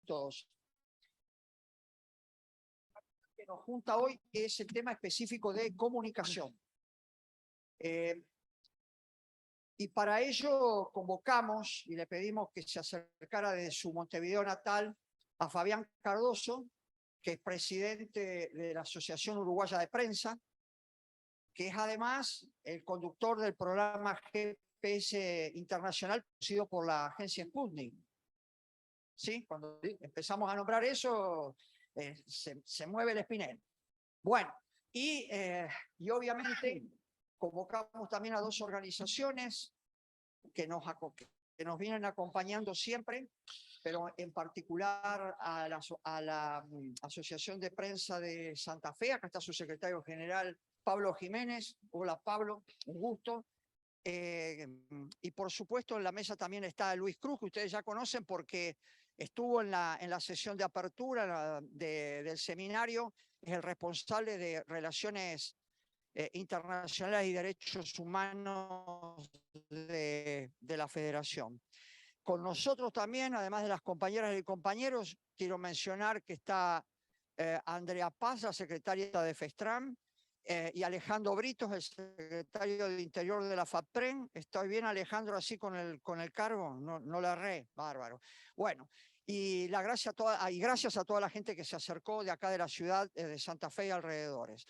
todos. Lo que nos junta hoy es el tema específico de comunicación. Y para ello convocamos y le pedimos que se acercara desde su Montevideo natal a Fabián Cardoso, que es presidente de la Asociación Uruguaya de Prensa, que es además el conductor del programa GPS Internacional producido por la agencia Sputnik. ¿Sí? Cuando empezamos a nombrar eso, se mueve el espinel. Bueno, y obviamente convocamos también a dos organizaciones que nos vienen acompañando siempre, pero en particular a la Asociación de Prensa de Santa Fe. Acá está su secretario general, Pablo Jiménez. Hola, Pablo, un gusto. Y por supuesto en la mesa también está Luis Cruz, que ustedes ya conocen porque estuvo en la sesión de apertura del seminario, es el responsable de Relaciones Internacionales y Derechos Humanos de la Federación. Con nosotros también, además de las compañeras y compañeros, quiero mencionar que está Andrea Paz, la secretaria de FESTRAM, y Alejandro Britos, el secretario de Interior de la FAPREN. ¿Estoy bien, Alejandro, así con el cargo? No la erré, bárbaro. Bueno, y gracias a toda la gente que se acercó de acá de la ciudad de Santa Fe y alrededores.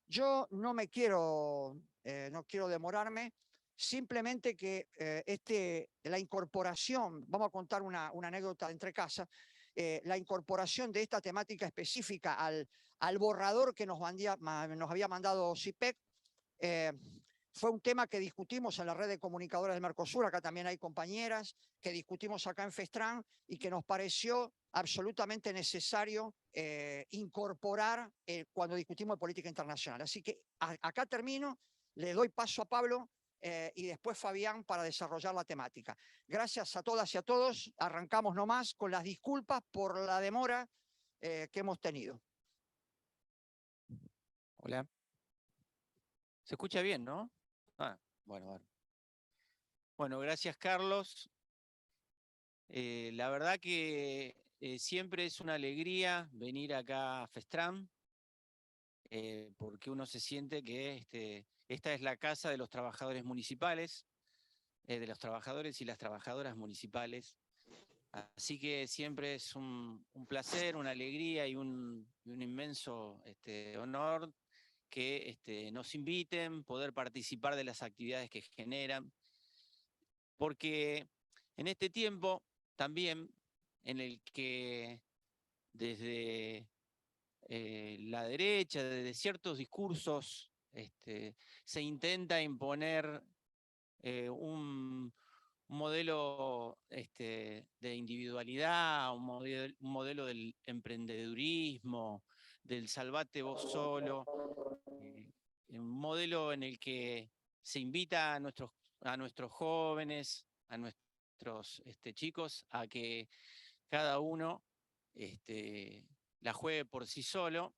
Yo no quiero demorarme, simplemente que la incorporación, vamos a contar una anécdota entre casa, la incorporación de esta temática específica al borrador que nos había mandado CIPEC, fue un tema que discutimos en la red de comunicadoras del Mercosur. Acá también hay compañeras que discutimos acá en FESTRAN y que nos pareció absolutamente necesario incorporar cuando discutimos de política internacional. Así que acá termino, le doy paso a Pablo y después Fabián para desarrollar la temática. Gracias a todas y a todos. Arrancamos nomás con las disculpas por la demora que hemos tenido. Hola. ¿Se escucha bien, no? Bueno. Bueno, gracias, Carlos. La verdad que siempre es una alegría venir acá a FESTRAM, porque uno se siente que esta es la casa de los trabajadores municipales, de los trabajadores y las trabajadoras municipales. Así que siempre es un placer, una alegría y un inmenso honor que nos inviten, poder participar de las actividades que generan, porque en este tiempo también en el que desde la derecha, desde ciertos discursos, se intenta imponer un modelo de individualidad, un modelo del emprendedurismo, del salvate vos solo, un modelo en el que se invita a nuestros jóvenes, a nuestros chicos, a que cada uno la juegue por sí solo.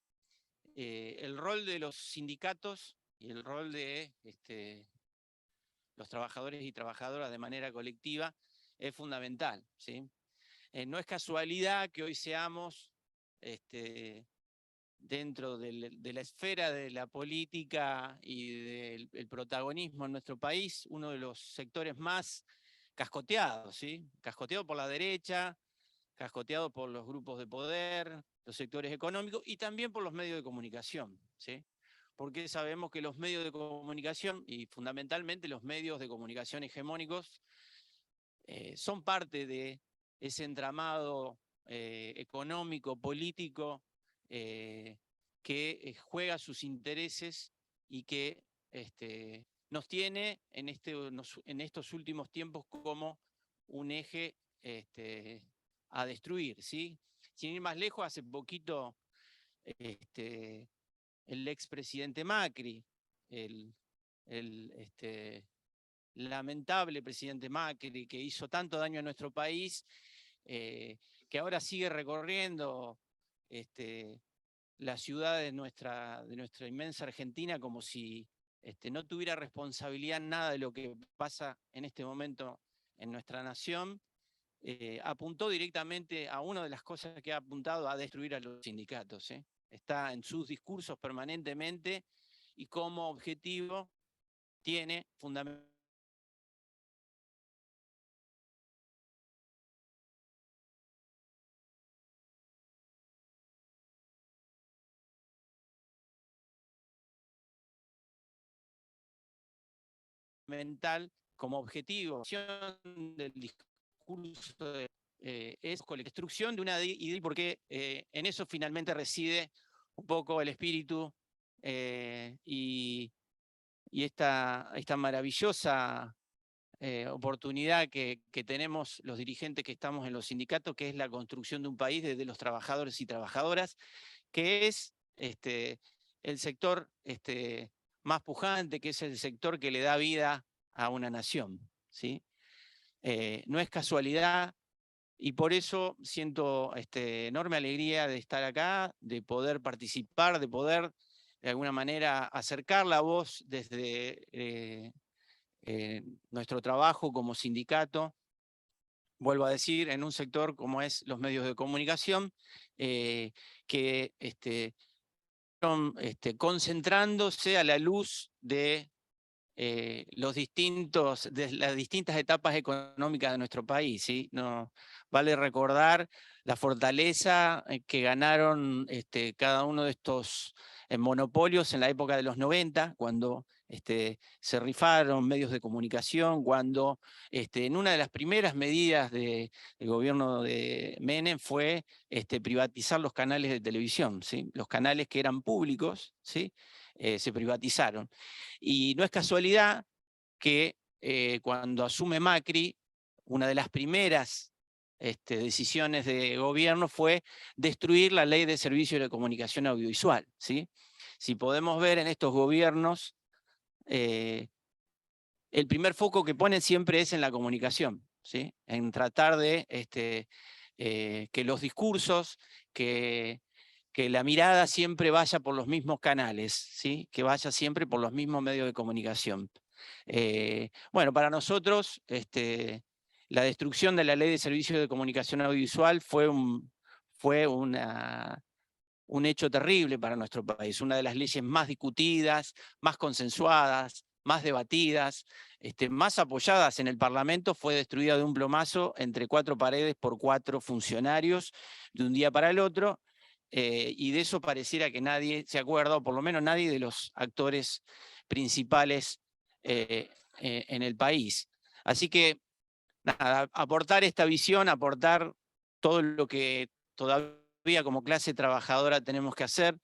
El rol de los sindicatos y el rol de los trabajadores y trabajadoras de manera colectiva es fundamental, ¿sí? No es casualidad que hoy seamos dentro de la esfera de la política y del protagonismo en nuestro país, uno de los sectores más cascoteados, ¿sí? Cascoteado por la derecha, cascoteado por los grupos de poder, los sectores económicos y también por los medios de comunicación, ¿sí? Porque sabemos que los medios de comunicación, y fundamentalmente los medios de comunicación hegemónicos, son parte de ese entramado económico, político, que juega sus intereses y que nos tiene en estos últimos tiempos como un eje a destruir, ¿sí? Sin ir más lejos, hace poquito el expresidente Macri, el lamentable presidente Macri, que hizo tanto daño a nuestro país, que ahora sigue recorriendo la ciudad de nuestra inmensa Argentina como si no tuviera responsabilidad en nada de lo que pasa en este momento en nuestra nación. apuntó directamente a una de las cosas que ha apuntado a destruir a los sindicatos. Está en sus discursos permanentemente y como objetivo tiene fundamentalmente como objetivo del discurso es la destrucción de una idea, porque en eso finalmente reside un poco el espíritu y esta maravillosa oportunidad que tenemos los dirigentes que estamos en los sindicatos, que es la construcción de un país desde los trabajadores y trabajadoras, que es el sector más pujante, que es el sector que le da vida a una nación, ¿sí? No es casualidad y por eso siento enorme alegría de estar acá, de poder participar, de poder de alguna manera acercar la voz desde nuestro trabajo como sindicato, vuelvo a decir, en un sector como es los medios de comunicación, que concentrándose a la luz de de las distintas etapas económicas de nuestro país. ¿Sí? No, vale recordar la fortaleza que ganaron cada uno de estos monopolios en la época de los 90, cuando se rifaron medios de comunicación, cuando en una de las primeras medidas del gobierno de Menem fue privatizar los canales de televisión, ¿sí? Los canales que eran públicos, ¿sí? Se privatizaron. Y no es casualidad que cuando asume Macri, una de las primeras decisiones de gobierno fue destruir la ley de servicios de comunicación audiovisual. ¿Sí? Si podemos ver en estos gobiernos, el primer foco que ponen siempre es en la comunicación, ¿sí? En tratar de que los discursos, que la mirada siempre vaya por los mismos canales, ¿sí? Que vaya siempre por los mismos medios de comunicación. Bueno, para nosotros, la destrucción de la Ley de Servicios de Comunicación Audiovisual fue un hecho terrible para nuestro país, una de las leyes más discutidas, más consensuadas, más debatidas, más apoyadas en el Parlamento, fue destruida de un plomazo entre 4 paredes por 4 funcionarios de un día para el otro, y de eso pareciera que nadie se acuerda, o por lo menos nadie de los actores principales en el país. Así que, nada, aportar esta visión, aportar todo lo que todavía como clase trabajadora tenemos que hacer,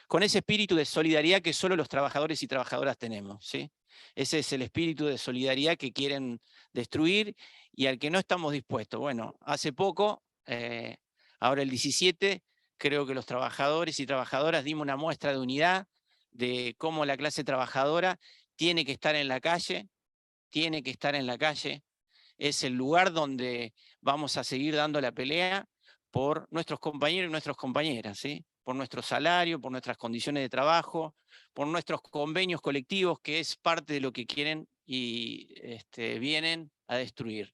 con ese espíritu de solidaridad que solo los trabajadores y trabajadoras tenemos, ¿sí? Ese es el espíritu de solidaridad que quieren destruir y al que no estamos dispuestos. Bueno, hace poco, ahora el 17, creo que los trabajadores y trabajadoras dimos una muestra de unidad de cómo la clase trabajadora tiene que estar en la calle, tiene que estar en la calle. Es el lugar donde vamos a seguir dando la pelea por nuestros compañeros y nuestras compañeras, ¿sí? Por nuestro salario, por nuestras condiciones de trabajo, por nuestros convenios colectivos, que es parte de lo que quieren y vienen a destruir.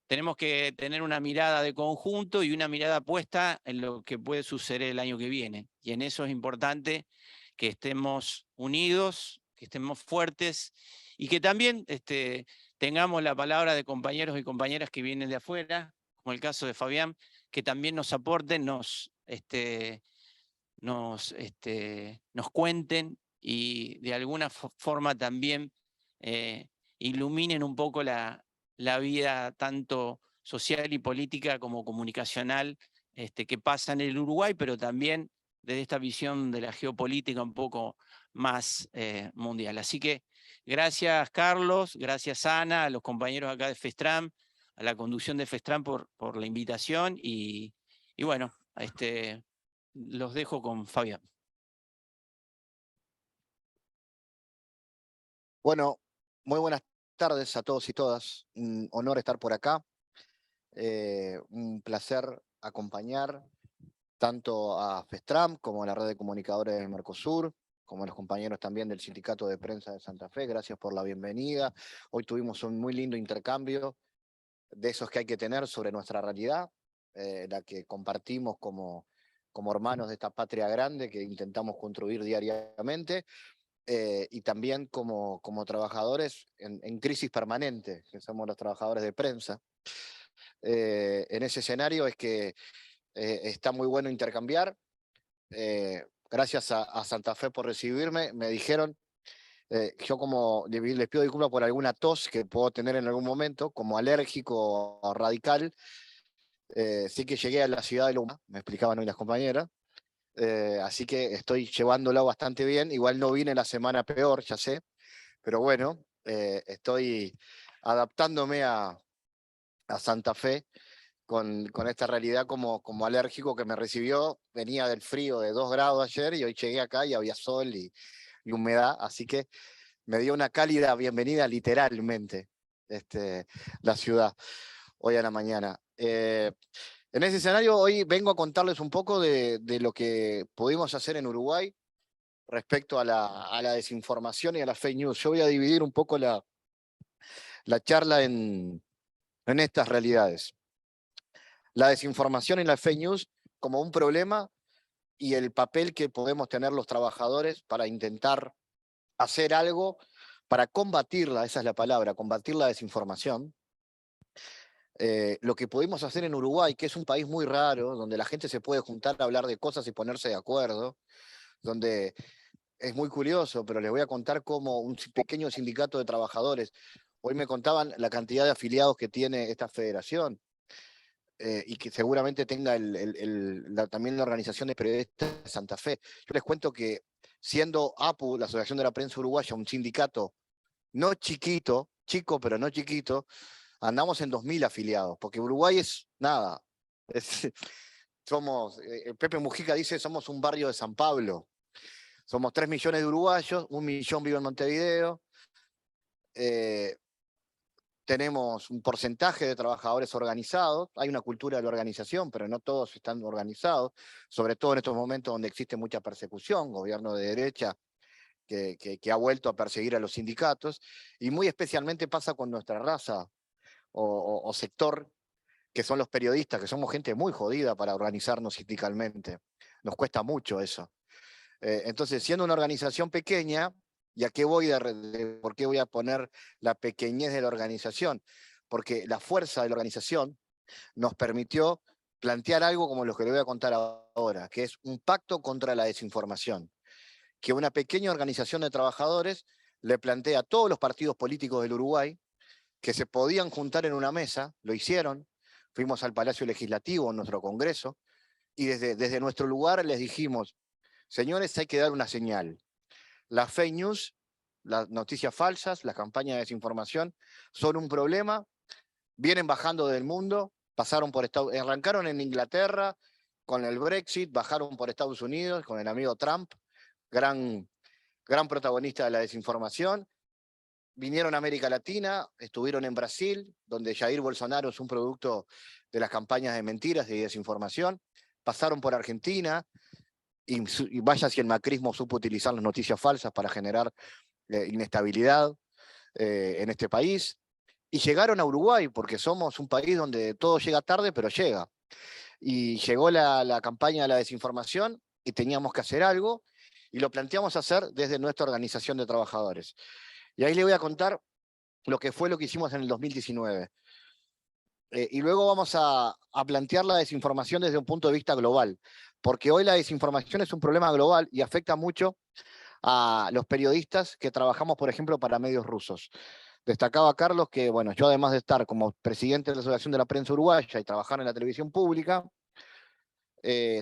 Tenemos que tener una mirada de conjunto y una mirada puesta en lo que puede suceder el año que viene. Y en eso es importante que estemos unidos, que estemos fuertes y que también tengamos la palabra de compañeros y compañeras que vienen de afuera, como el caso de Fabián, que también nos aporten, nos cuenten y de alguna forma también iluminen un poco la vida tanto social y política como comunicacional que pasa en el Uruguay, pero también desde esta visión de la geopolítica un poco más mundial. Así que gracias Carlos, gracias Ana, a los compañeros acá de FESTRAM, a la conducción de FESTRAM por la invitación y bueno, los dejo con Fabián. Bueno, muy buenas tardes a todos y todas. Un honor estar por acá. Un placer acompañar tanto a FESTRAM como a la red de comunicadores del Mercosur, como a los compañeros también del Sindicato de Prensa de Santa Fe. Gracias por la bienvenida. Hoy tuvimos un muy lindo intercambio de esos que hay que tener sobre nuestra realidad, la que compartimos como hermanos de esta patria grande que intentamos construir diariamente, y también como trabajadores en crisis permanente, que somos los trabajadores de prensa. En ese escenario es que está muy bueno intercambiar. Gracias a Santa Fe por recibirme. Me dijeron, yo como les pido disculpas por alguna tos que puedo tener en algún momento, como alérgico radical. Sí que llegué a la ciudad de Luma, me explicaban hoy las compañeras. Así que estoy llevándolo bastante bien. Igual no vine la semana peor, ya sé. Pero bueno, estoy adaptándome a Santa Fe con esta realidad como alérgico que me recibió. Venía del frío de 2 grados ayer y hoy llegué acá y había sol y humedad. Así que me dio una cálida bienvenida literalmente la ciudad hoy a la mañana. En ese escenario hoy vengo a contarles un poco de lo que pudimos hacer en Uruguay respecto a la desinformación y a las fake news. Yo voy a dividir un poco la charla en estas realidades. La desinformación y la fake news como un problema y el papel que podemos tener los trabajadores para intentar hacer algo para combatirla, esa es la palabra, combatir la desinformación. Lo que pudimos hacer en Uruguay, que es un país muy raro, donde la gente se puede juntar a hablar de cosas y ponerse de acuerdo, donde es muy curioso, pero les voy a contar cómo un pequeño sindicato de trabajadores, hoy me contaban la cantidad de afiliados que tiene esta federación, y que seguramente tenga también la Organización de Periodistas de Santa Fe. Yo les cuento que siendo APU, la Asociación de la Prensa Uruguaya, un sindicato no chiquito, chico pero no chiquito, andamos en 2000 afiliados, porque Uruguay es nada. Somos, Pepe Mujica dice, somos un barrio de San Pablo. Somos 3 millones de uruguayos, 1 millón vive en Montevideo. Tenemos un porcentaje de trabajadores organizados. Hay una cultura de la organización, pero no todos están organizados, sobre todo en estos momentos donde existe mucha persecución, gobierno de derecha que ha vuelto a perseguir a los sindicatos, y muy especialmente pasa con nuestra raza o sector, que son los periodistas, que somos gente muy jodida para organizarnos sindicalmente. Nos cuesta mucho eso. Entonces, siendo una organización pequeña, ¿y a qué voy por qué voy a poner la pequeñez de la organización? Porque la fuerza de la organización nos permitió plantear algo como lo que le voy a contar ahora, que es un pacto contra la desinformación, que una pequeña organización de trabajadores le plantea a todos los partidos políticos del Uruguay que se podían juntar en una mesa, lo hicieron, fuimos al Palacio Legislativo, en nuestro Congreso, y desde nuestro lugar les dijimos, señores, hay que dar una señal. Las fake news, las noticias falsas, las campañas de desinformación son un problema, vienen bajando del mundo, arrancaron en Inglaterra con el Brexit, bajaron por Estados Unidos con el amigo Trump, gran protagonista de la desinformación, vinieron a América Latina, estuvieron en Brasil, donde Jair Bolsonaro es un producto de las campañas de mentiras y desinformación, pasaron por Argentina, y vaya si el macrismo supo utilizar las noticias falsas para generar inestabilidad en este país, y llegaron a Uruguay, porque somos un país donde todo llega tarde, pero llega. Y llegó la campaña de la desinformación y teníamos que hacer algo, y lo planteamos hacer desde nuestra organización de trabajadores. Y ahí le voy a contar lo que hicimos en el 2019. Y luego vamos a plantear la desinformación desde un punto de vista global, porque hoy la desinformación es un problema global y afecta mucho a los periodistas que trabajamos, por ejemplo, para medios rusos. Destacaba Carlos que, bueno, yo además de estar como presidente de la Asociación de la Prensa Uruguaya y trabajar en la televisión pública,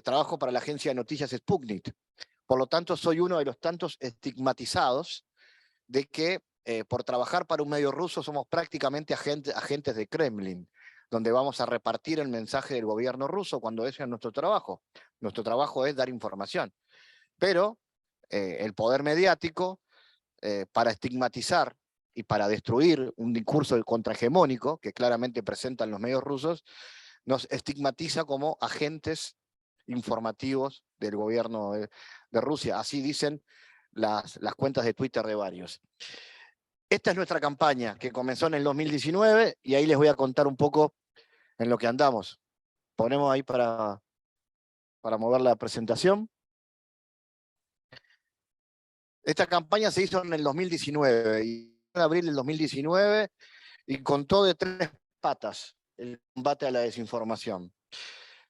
trabajo para la agencia de noticias Sputnik. Por lo tanto, soy uno de los tantos estigmatizados de que por trabajar para un medio ruso somos prácticamente agentes de Kremlin, donde vamos a repartir el mensaje del gobierno ruso cuando ese es nuestro trabajo. Nuestro trabajo es dar información. Pero el poder mediático, para estigmatizar y para destruir un discurso contrahegemónico que claramente presentan los medios rusos, nos estigmatiza como agentes informativos del gobierno de Rusia. Así dicen las cuentas de Twitter de varios. Esta es nuestra campaña que comenzó en el 2019 y ahí les voy a contar un poco en lo que andamos. Ponemos ahí para mover la presentación. Esta campaña se hizo en el 2019 y en abril del 2019 y contó de 3 patas el combate a la desinformación.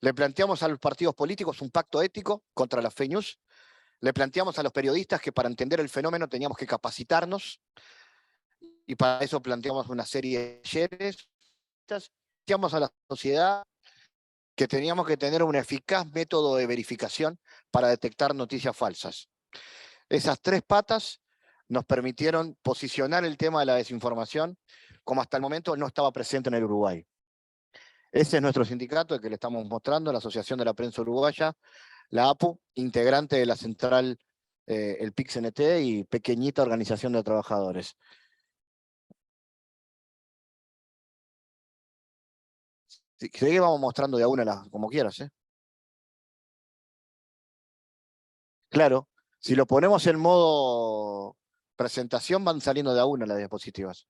Le planteamos a los partidos políticos un pacto ético contra las fake news. Le planteamos a los periodistas que para entender el fenómeno teníamos que capacitarnos y para eso planteamos una serie de talleres. Planteamos a la sociedad que teníamos que tener un eficaz método de verificación para detectar noticias falsas. Esas 3 patas nos permitieron posicionar el tema de la desinformación como hasta el momento no estaba presente en el Uruguay. Ese es nuestro sindicato, el que le estamos mostrando, la Asociación de la Prensa Uruguaya, la APU, integrante de la central, el PIC-CNT y pequeñita organización de trabajadores. Si querés vamos mostrando de a una, como quieras. Claro, si lo ponemos en modo presentación van saliendo de a una las diapositivas.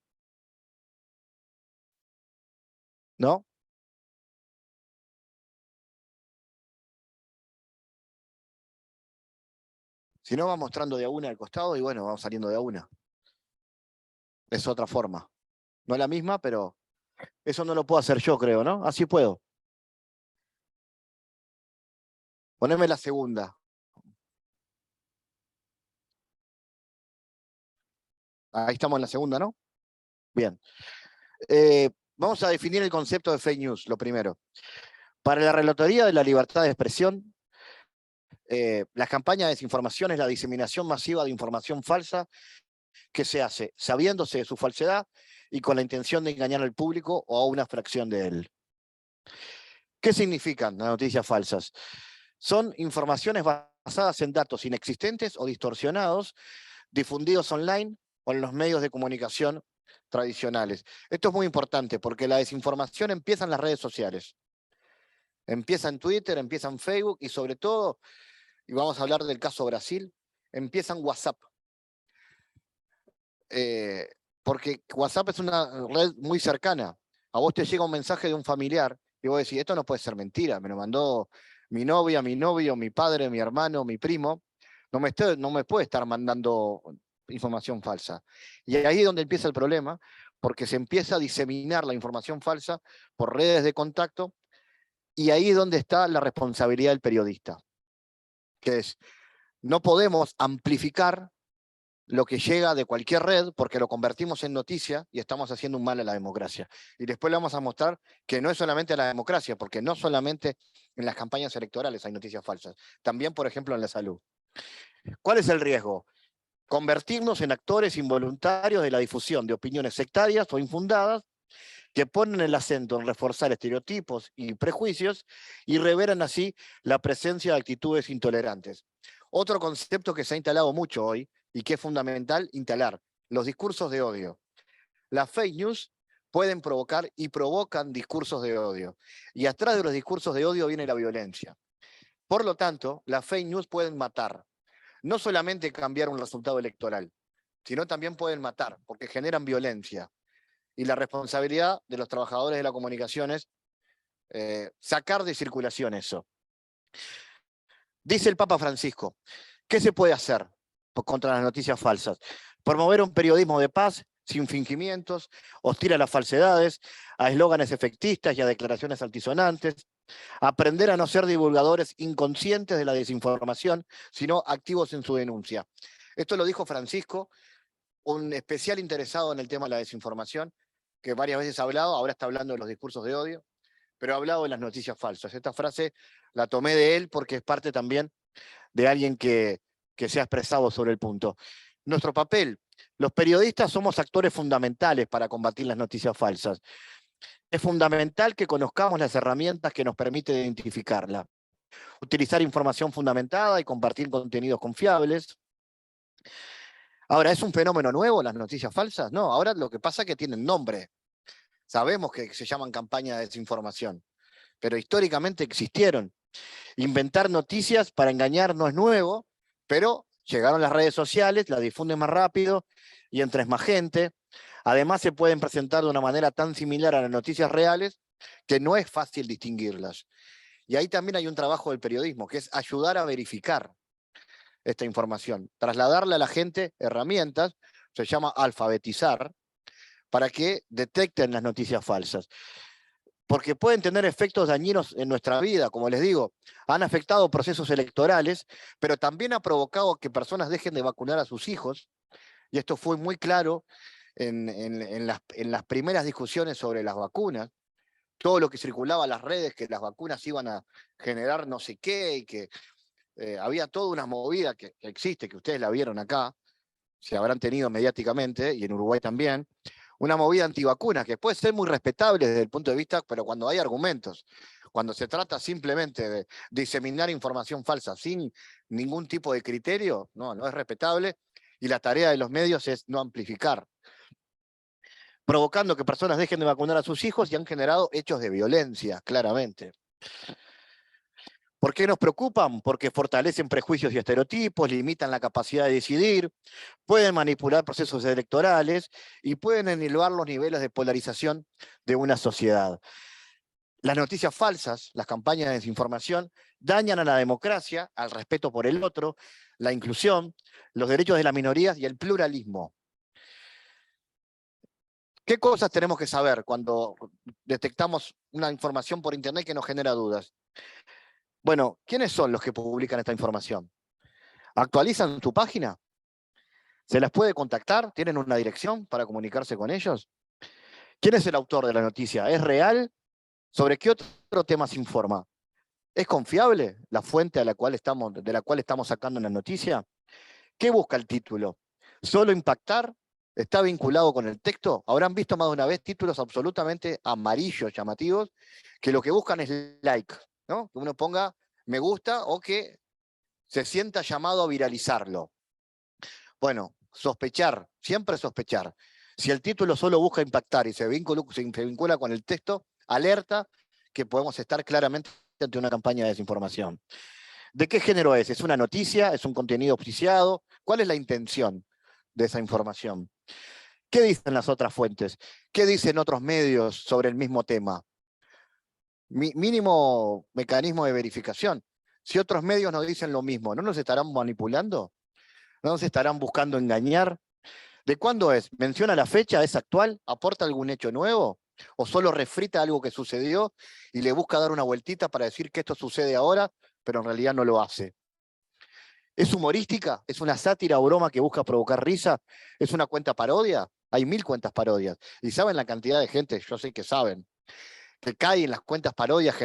¿No? Si no, va mostrando de a una al costado y bueno, vamos saliendo de a una. Es otra forma. No es la misma, pero eso no lo puedo hacer yo, creo, ¿no? Así puedo. Poneme la segunda. Ahí estamos en la segunda, ¿no? Bien. Vamos a definir el concepto de fake news, lo primero. Para la Relatoría de la Libertad de Expresión, la campaña de desinformación es la diseminación masiva de información falsa que se hace sabiéndose de su falsedad y con la intención de engañar al público o a una fracción de él. ¿Qué significan las noticias falsas? Son informaciones basadas en datos inexistentes o distorsionados, difundidos online o en los medios de comunicación tradicionales. Esto es muy importante porque la desinformación empieza en las redes sociales. Empieza en Twitter, empieza en Facebook y sobre todo, y vamos a hablar del caso Brasil, empieza en WhatsApp. Porque WhatsApp es una red muy cercana. A vos te llega un mensaje de un familiar y vos decís, esto no puede ser mentira, me lo mandó mi novia, mi novio, mi padre, mi hermano, mi primo. No me puede estar mandando información falsa. Y ahí es donde empieza el problema, porque se empieza a diseminar la información falsa por redes de contacto y ahí es donde está la responsabilidad del periodista, que es, no podemos amplificar lo que llega de cualquier red porque lo convertimos en noticia y estamos haciendo un mal a la democracia. Y después le vamos a mostrar que no es solamente a la democracia, porque no solamente en las campañas electorales hay noticias falsas, también, por ejemplo, en la salud. ¿Cuál es el riesgo? Convertirnos en actores involuntarios de la difusión de opiniones sectarias o infundadas que ponen el acento en reforzar estereotipos y prejuicios y revelan así la presencia de actitudes intolerantes. Otro concepto que se ha instalado mucho hoy y que es fundamental instalar, los discursos de odio. Las fake news pueden provocar y provocan discursos de odio. Y atrás de los discursos de odio viene la violencia. Por lo tanto, las fake news pueden matar. No solamente cambiar un resultado electoral, sino también pueden matar, porque generan violencia. Y la responsabilidad de los trabajadores de la comunicación es sacar de circulación eso. Dice el Papa Francisco, ¿qué se puede hacer contra las noticias falsas? Promover un periodismo de paz, sin fingimientos, hostil a las falsedades, a eslóganes efectistas y a declaraciones altisonantes, aprender a no ser divulgadores inconscientes de la desinformación, sino activos en su denuncia. Esto lo dijo Francisco, un especial interesado en el tema de la desinformación, que varias veces ha hablado, ahora está hablando de los discursos de odio, pero ha hablado de las noticias falsas. Esta frase la tomé de él porque es parte también de alguien que se ha expresado sobre el punto. Nuestro papel, los periodistas somos actores fundamentales para combatir las noticias falsas. Es fundamental que conozcamos las herramientas que nos permiten identificarla. Utilizar información fundamentada y compartir contenidos confiables. Ahora, ¿es un fenómeno nuevo las noticias falsas? No, ahora lo que pasa es que tienen nombre. Sabemos que se llaman campañas de desinformación, pero históricamente existieron. Inventar noticias para engañar no es nuevo, pero Llegaron las redes sociales, las difunden más rápido y entre más gente. Además, se pueden presentar de una manera tan similar a las noticias reales que no es fácil distinguirlas. Y ahí también hay un trabajo del periodismo, que es ayudar a verificar esta información, trasladarle a la gente herramientas, se llama alfabetizar, para que detecten las noticias falsas. Porque pueden tener efectos dañinos en nuestra vida, como les digo, han afectado procesos electorales, pero también ha provocado que personas dejen de vacunar a sus hijos, y esto fue muy claro en las primeras discusiones sobre las vacunas, todo lo que circulaba en las redes, que las vacunas iban a generar no sé qué, y que había toda una movida que existe, que ustedes la vieron acá, se habrán tenido mediáticamente, y en Uruguay también, una movida antivacuna que puede ser muy respetable desde el punto de vista, pero cuando hay argumentos, cuando se trata simplemente de diseminar información falsa sin ningún tipo de criterio, no es respetable, y la tarea de los medios es no amplificar, provocando que personas dejen de vacunar a sus hijos y han generado hechos de violencia, claramente. ¿Por qué nos preocupan? Porque fortalecen prejuicios y estereotipos, limitan la capacidad de decidir, pueden manipular procesos electorales y pueden elevar los niveles de polarización de una sociedad. Las noticias falsas, las campañas de desinformación, dañan a la democracia, al respeto por el otro, la inclusión, los derechos de las minorías y el pluralismo. ¿Qué cosas tenemos que saber cuando detectamos una información por internet que nos genera dudas? Bueno, ¿quiénes son los que publican esta información? ¿Actualizan tu página? ¿Se las puede contactar? ¿Tienen una dirección para comunicarse con ellos? ¿Quién es el autor de la noticia? ¿Es real? ¿Sobre qué otro tema se informa? ¿Es confiable la fuente de la cual estamos sacando una noticia? ¿Qué busca el título? ¿Solo impactar? ¿Está vinculado con el texto? Habrán visto más de una vez títulos absolutamente amarillos, llamativos, que lo que buscan es like, ¿no? Que uno ponga me gusta o que se sienta llamado a viralizarlo. Bueno, sospechar, siempre sospechar. Si el título solo busca impactar y se vincula con el texto, alerta que podemos estar claramente ante una campaña de desinformación. ¿De qué género es? ¿Es una noticia? ¿Es un contenido auspiciado? ¿Cuál es la intención de esa información? ¿Qué dicen las otras fuentes? ¿Qué dicen otros medios sobre el mismo tema? Mínimo mecanismo de verificación. Si otros medios nos dicen lo mismo, ¿no nos estarán manipulando? ¿No nos estarán buscando engañar? ¿De cuándo es? ¿Menciona la fecha? ¿Es actual? ¿Aporta algún hecho nuevo? ¿O solo refrita algo que sucedió y le busca dar una vueltita para decir que esto sucede ahora, pero en realidad no lo hace? ¿Es humorística? ¿Es una sátira o broma que busca provocar risa? ¿Es una cuenta parodia? Hay 1000 cuentas parodias. ¿Y saben la cantidad de gente? Yo sé que saben. Que cae en las cuentas parodias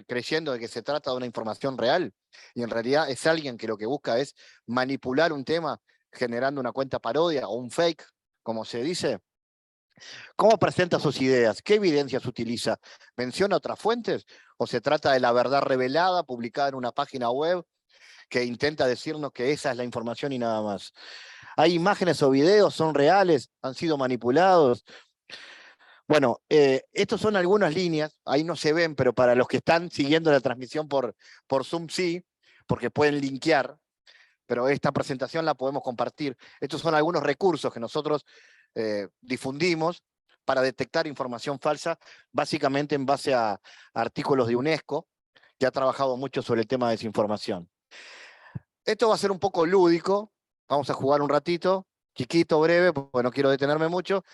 creyendo de que se trata de una información real. Y en realidad es alguien que lo que busca es manipular un tema generando una cuenta parodia o un fake, como se dice. ¿Cómo presenta sus ideas? ¿Qué evidencias utiliza? ¿Menciona otras fuentes? ¿O se trata de la verdad revelada, publicada en una página web, que intenta decirnos que esa es la información y nada más? ¿Hay imágenes o videos? ¿Son reales? ¿Han sido manipulados? Bueno, estos son algunas líneas, ahí no se ven, pero para los que están siguiendo la transmisión por Zoom sí, porque pueden linkear, pero esta presentación la podemos compartir. Estos son algunos recursos que nosotros difundimos para detectar información falsa, básicamente en base a artículos de UNESCO, que ha trabajado mucho sobre el tema de desinformación. Esto va a ser un poco lúdico, vamos a jugar un ratito, chiquito, breve, porque no quiero detenerme mucho,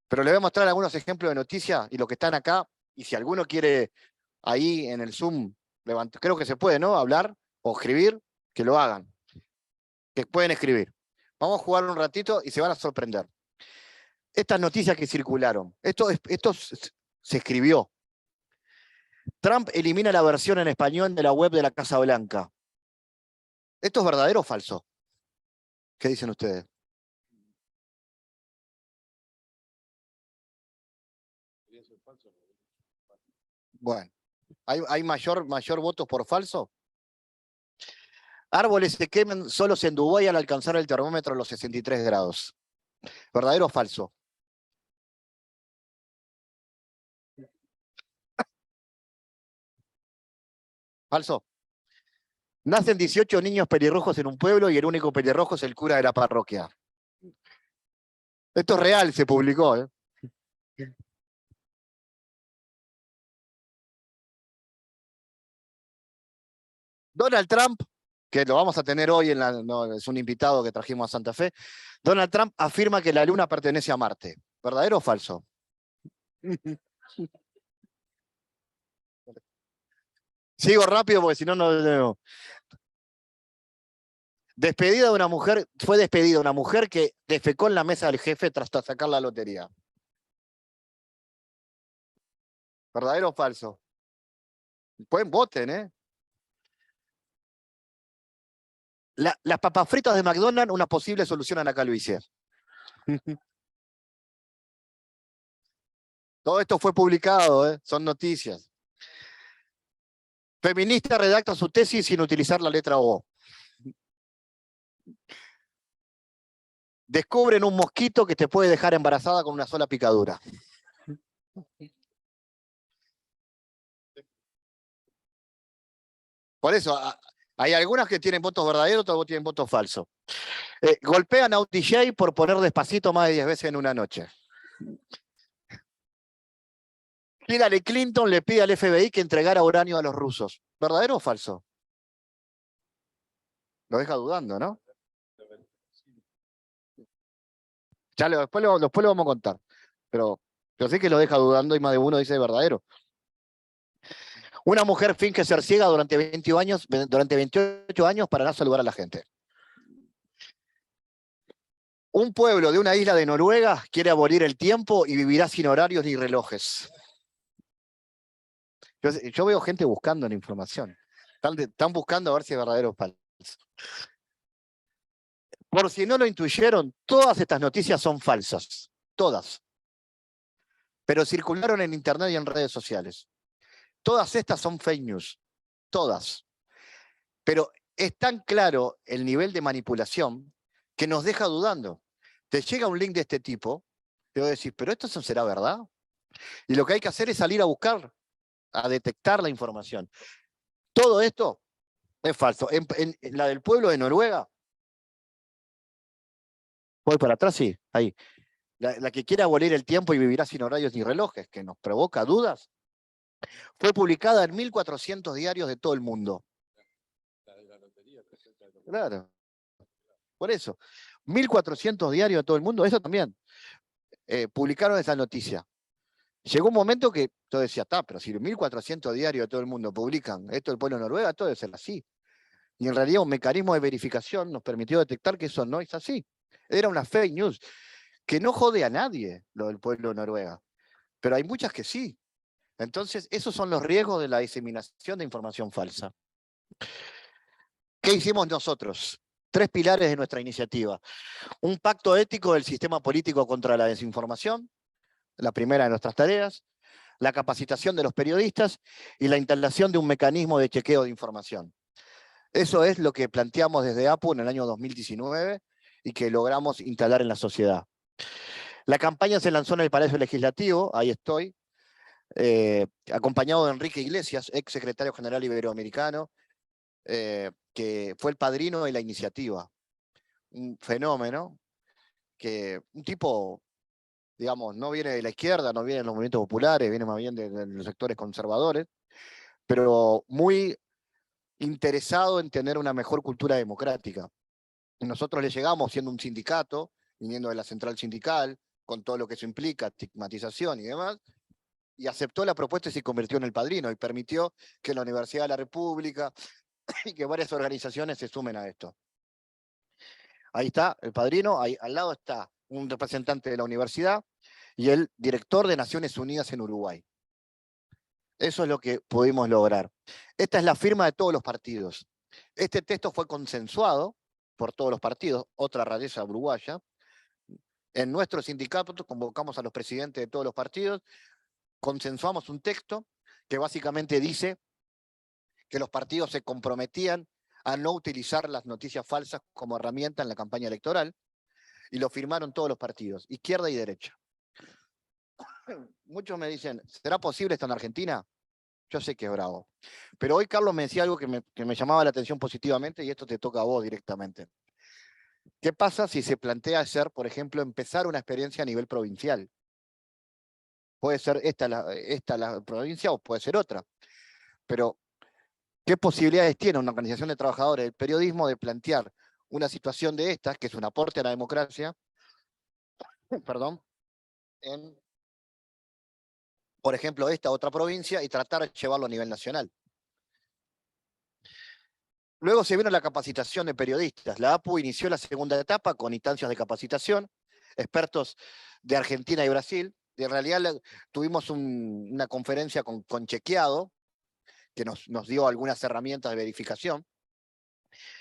pero le voy a mostrar algunos ejemplos de noticias y los que están acá, y si alguno quiere ahí en el Zoom, creo que se puede, ¿no? Hablar o escribir, que lo hagan, que pueden escribir. Vamos a jugar un ratito y se van a sorprender. Estas noticias que circularon, esto se escribió. Trump elimina la versión en español de la web de la Casa Blanca. ¿Esto es verdadero o falso? ¿Qué dicen ustedes? Bueno, ¿hay mayor votos por falso? Árboles se queman solos en Dubái al alcanzar el termómetro a los 63 grados. ¿Verdadero o falso? Falso. Nacen 18 niños pelirrojos en un pueblo y el único pelirrojo es el cura de la parroquia. Esto es real, se publicó, ¿eh? Donald Trump, que lo vamos a tener hoy, no, es un invitado que trajimos a Santa Fe. Donald Trump afirma que la Luna pertenece a Marte. ¿Verdadero o falso? Sigo rápido porque si no, no. Despedida de una mujer, fue despedida una mujer que defecó en la mesa del jefe tras sacar la lotería. ¿Verdadero o falso? Pueden voten, ¿eh? Las papas fritas de McDonald's, una posible solución a la calvicie. Todo esto fue publicado, ¿eh? Son noticias. Feminista redacta su tesis sin utilizar la letra O. Descubren un mosquito que te puede dejar embarazada con una sola picadura. Por eso, hay algunas que tienen votos verdaderos, otras tienen votos falsos. Golpean a un DJ por poner Despacito más de 10 veces en una noche. Hillary Clinton le pide al FBI que entregara uranio a los rusos. ¿Verdadero o falso? Lo deja dudando, ¿no? Ya después lo vamos a contar. Pero sí que lo deja dudando y más de uno dice verdadero. Una mujer finge ser ciega durante 28 años para no saludar a la gente. Un pueblo de una isla de Noruega quiere abolir el tiempo y vivirá sin horarios ni relojes. Yo veo gente buscando la información. Están buscando a ver si es verdadero o falso. Por si no lo intuyeron, todas estas noticias son falsas. Todas. Pero circularon en internet y en redes sociales. Todas estas son fake news. Todas. Pero es tan claro el nivel de manipulación que nos deja dudando. Te llega un link de este tipo, te voy a decir, ¿pero esto será verdad? Y lo que hay que hacer es salir a buscar, a detectar la información. Todo esto es falso. En la del pueblo de Noruega, voy para atrás, sí, ahí. La que quiere abolir el tiempo y vivirá sin horarios ni relojes, que nos provoca dudas, fue publicada en 1.400 diarios de todo el mundo. Claro. Por eso, 1.400 diarios de todo el mundo, eso también. Publicaron esa noticia. Llegó un momento que yo decía, pero si 1.400 diarios de todo el mundo publican esto del pueblo de Noruega, todo debe ser así. Y en realidad un mecanismo de verificación nos permitió detectar que eso no es así. Era una fake news, que no jode a nadie lo del pueblo de Noruega, pero hay muchas que sí. Entonces, esos son los riesgos de la diseminación de información falsa. ¿Qué hicimos nosotros? 3 pilares de nuestra iniciativa. Un pacto ético del sistema político contra la desinformación, la primera de nuestras tareas, la capacitación de los periodistas y la instalación de un mecanismo de chequeo de información. Eso es lo que planteamos desde APU en el año 2019 y que logramos instalar en la sociedad. La campaña se lanzó en el Palacio Legislativo, ahí estoy, acompañado de Enrique Iglesias, ex secretario general iberoamericano, que fue el padrino de la iniciativa. Un fenómeno, un tipo, digamos, no viene de la izquierda, no viene de los movimientos populares, viene más bien de los sectores conservadores, pero muy interesado en tener una mejor cultura democrática. Nosotros le llegamos siendo un sindicato, viniendo de la central sindical, con todo lo que eso implica, estigmatización y demás, y aceptó la propuesta y se convirtió en el padrino y permitió que la Universidad de la República y que varias organizaciones se sumen a esto. Ahí está el padrino, ahí al lado está un representante de la universidad y el director de Naciones Unidas en Uruguay. Eso es lo que pudimos lograr. Esta es la firma de todos los partidos. Este texto fue consensuado por todos los partidos, otra rareza uruguaya. En nuestro sindicato convocamos a los presidentes de todos los partidos, consensuamos un texto que básicamente dice que los partidos se comprometían a no utilizar las noticias falsas como herramienta en la campaña electoral, y lo firmaron todos los partidos, izquierda y derecha. Muchos me dicen, ¿será posible esto en Argentina? yo sé que es bravo. Pero hoy Carlos me decía algo que me llamaba la atención positivamente y esto te toca a vos directamente. ¿Qué pasa si se plantea hacer, por ejemplo, empezar una experiencia a nivel provincial? Puede ser esta la provincia o puede ser otra. Pero, ¿qué posibilidades tiene una organización de trabajadores del periodismo de plantear una situación de estas, que es un aporte a la democracia, perdón, en, por ejemplo, esta otra provincia y tratar de llevarlo a nivel nacional? Luego se vino la capacitación de periodistas. La APU inició la segunda etapa con instancias de capacitación, expertos de Argentina y Brasil. En realidad tuvimos una conferencia con Chequeado, que nos dio algunas herramientas de verificación,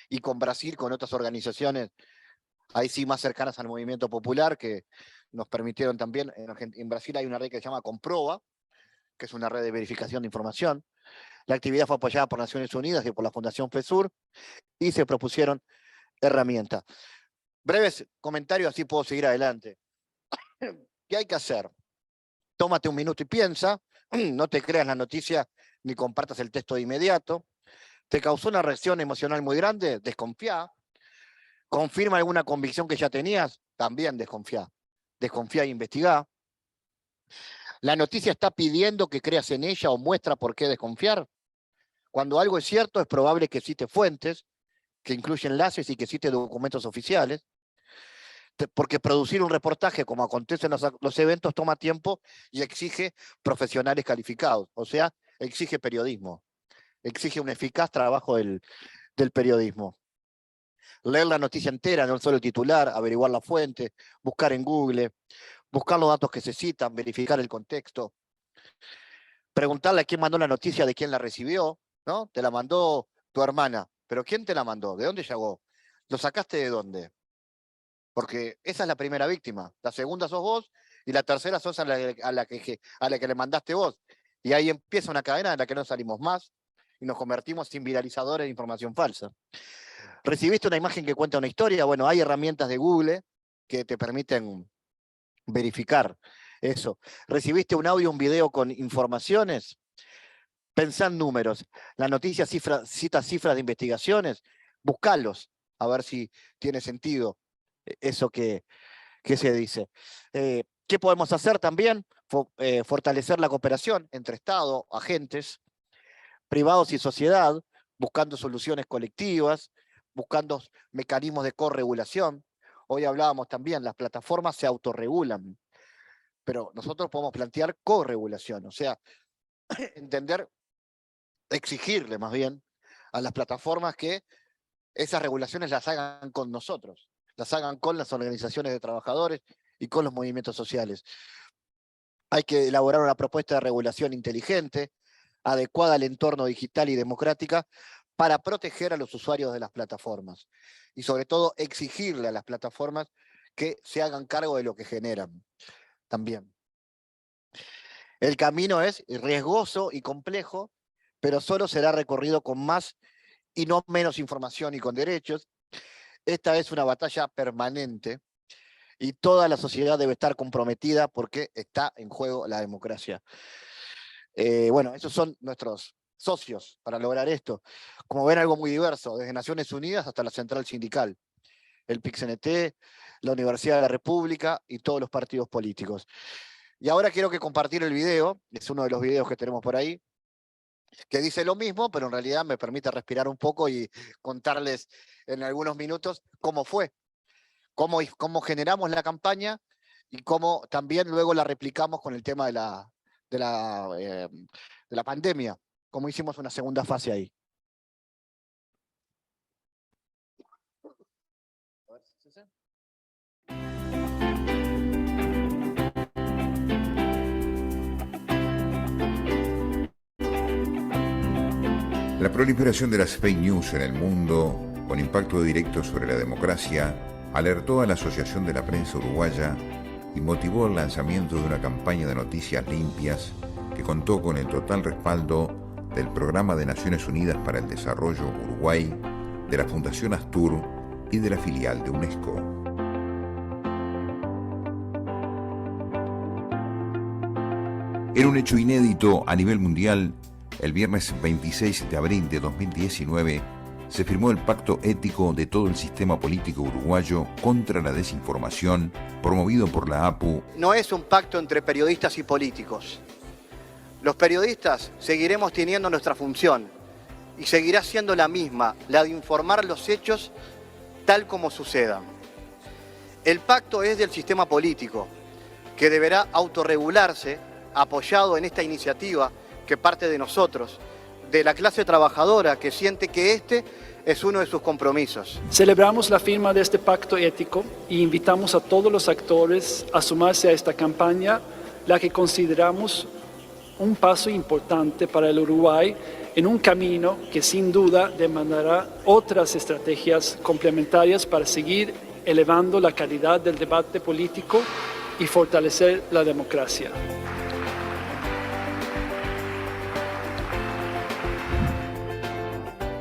y con Brasil, con otras organizaciones, ahí sí más cercanas al movimiento popular, que nos permitieron también. En Brasil hay una red que se llama Comproba, que es una red de verificación de información. La actividad fue apoyada por Naciones Unidas y por la Fundación FESUR, y se propusieron herramientas. Breves comentarios, así puedo seguir adelante. ¿Qué hay que hacer? Tómate un minuto y piensa, no te creas la noticia ni compartas el texto de inmediato. ¿Te causó una reacción emocional muy grande? Desconfía. ¿Confirma alguna convicción que ya tenías? También desconfía. Desconfía e investigá. ¿La noticia está pidiendo que creas en ella o muestra por qué desconfiar? Cuando algo es cierto, es probable que cite fuentes, que incluye enlaces y que cite documentos oficiales, porque producir un reportaje, como acontece en los eventos, toma tiempo y exige profesionales calificados, o sea, exige periodismo, exige un eficaz trabajo del periodismo. Leer la noticia entera, no solo el titular, averiguar la fuente, buscar en Google, buscar los datos que se citan, verificar el contexto, preguntarle a quién mandó la noticia, de quién la recibió, ¿no? Te la mandó tu hermana, pero ¿quién te la mandó? ¿De dónde llegó? ¿Lo sacaste de dónde? Porque esa es la primera víctima. La segunda sos vos y la tercera sos a la que le mandaste vos. Y ahí empieza una cadena en la que no salimos más y nos convertimos en viralizadores de información falsa. ¿Recibiste una imagen que cuenta una historia? Bueno, hay herramientas de Google que te permiten verificar eso. ¿Recibiste un audio, un video con informaciones? Pensá en números. La noticia cita cifras de investigaciones. Buscalos, a ver si tiene sentido eso que se dice. ¿Qué podemos hacer también? Fortalecer la cooperación entre Estado, agentes, privados y sociedad, buscando soluciones colectivas, buscando mecanismos de corregulación. Hoy hablábamos también, las plataformas se autorregulan, pero nosotros podemos plantear corregulación, o sea, entender, exigirle más bien a las plataformas que esas regulaciones las hagan con nosotros, las hagan con las organizaciones de trabajadores y con los movimientos sociales. Hay que elaborar una propuesta de regulación inteligente, adecuada al entorno digital y democrática, para proteger a los usuarios de las plataformas. Y sobre todo exigirle a las plataformas que se hagan cargo de lo que generan también. El camino es riesgoso y complejo, pero solo será recorrido con más y no menos información y con derechos. Esta es una batalla permanente y toda la sociedad debe estar comprometida porque está en juego la democracia. Bueno, esos son nuestros socios para lograr esto. Como ven, algo muy diverso, desde Naciones Unidas hasta la Central Sindical, el PIC-CNT, la Universidad de la República y todos los partidos políticos. Y ahora quiero que compartir el video, es uno de los videos que tenemos por ahí, que dice lo mismo, pero en realidad me permite respirar un poco y contarles en algunos minutos cómo fue, cómo generamos la campaña y cómo también luego la replicamos con el tema de la pandemia, cómo hicimos una segunda fase ahí. La proliferación de las fake news en el mundo, con impacto directo sobre la democracia, alertó a la Asociación de la Prensa Uruguaya y motivó el lanzamiento de una campaña de noticias limpias que contó con el total respaldo del Programa de Naciones Unidas para el Desarrollo Uruguay, de la Fundación Astur y de la filial de UNESCO. Era un hecho inédito a nivel mundial El viernes 26 de abril de 2019 se firmó el pacto ético de todo el sistema político uruguayo contra la desinformación, promovido por la APU. No es un pacto entre periodistas y políticos. Los periodistas seguiremos teniendo nuestra función y seguirá siendo la misma, la de informar los hechos tal como sucedan. El pacto es del sistema político, que deberá autorregularse, apoyado en esta iniciativa que parte de nosotros, de la clase trabajadora que siente que este es uno de sus compromisos. Celebramos la firma de este pacto ético y invitamos a todos los actores a sumarse a esta campaña, la que consideramos un paso importante para el Uruguay en un camino que sin duda demandará otras estrategias complementarias para seguir elevando la calidad del debate político y fortalecer la democracia.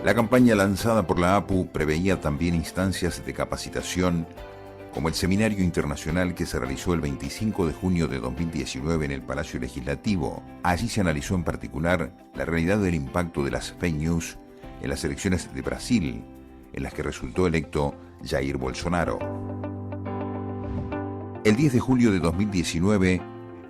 La campaña lanzada por la APU preveía también instancias de capacitación, como el seminario internacional que se realizó el 25 de junio de 2019 en el Palacio Legislativo. Allí se analizó en particular la realidad del impacto de las fake news en las elecciones de Brasil, en las que resultó electo Jair Bolsonaro. El 10 de julio de 2019,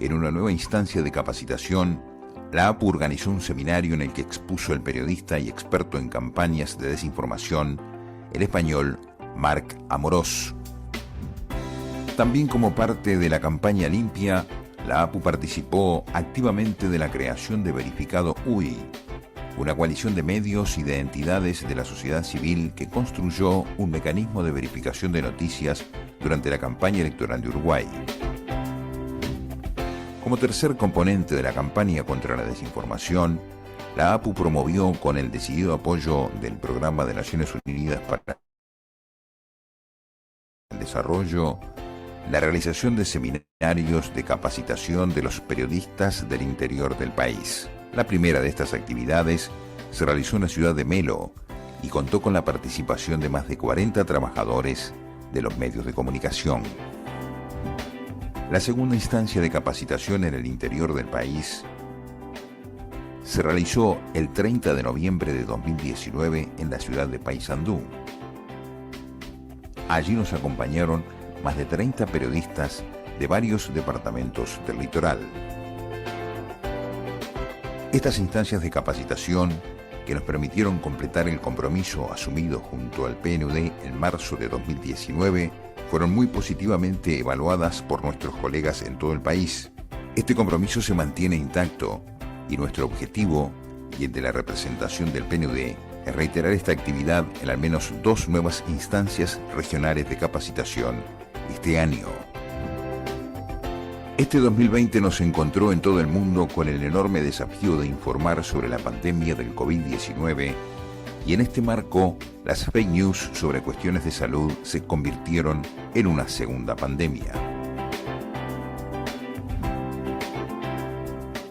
en una nueva instancia de capacitación, la APU organizó un seminario en el que expuso el periodista y experto en campañas de desinformación, el español Marc Amorós. También como parte de la campaña limpia, la APU participó activamente de la creación de Verificado UI, una coalición de medios y de entidades de la sociedad civil que construyó un mecanismo de verificación de noticias durante la campaña electoral de Uruguay. Como tercer componente de la campaña contra la desinformación, la APU promovió, con el decidido apoyo del Programa de Naciones Unidas para el Desarrollo, la realización de seminarios de capacitación de los periodistas del interior del país. La primera de estas actividades se realizó en la ciudad de Melo y contó con la participación de más de 40 trabajadores de los medios de comunicación. La segunda instancia de capacitación en el interior del país se realizó el 30 de noviembre de 2019 en la ciudad de Paysandú. Allí nos acompañaron más de 30 periodistas de varios departamentos del litoral. Estas instancias de capacitación, que nos permitieron completar el compromiso asumido junto al PNUD en marzo de 2019, fueron muy positivamente evaluadas por nuestros colegas en todo el país. Este compromiso se mantiene intacto y nuestro objetivo, y el de la representación del PNUD, es reiterar esta actividad en al menos 2 nuevas instancias regionales de capacitación este año. Este 2020 nos encontró en todo el mundo con el enorme desafío de informar sobre la pandemia del COVID-19 y en este marco las fake news sobre cuestiones de salud se convirtieron en una segunda pandemia.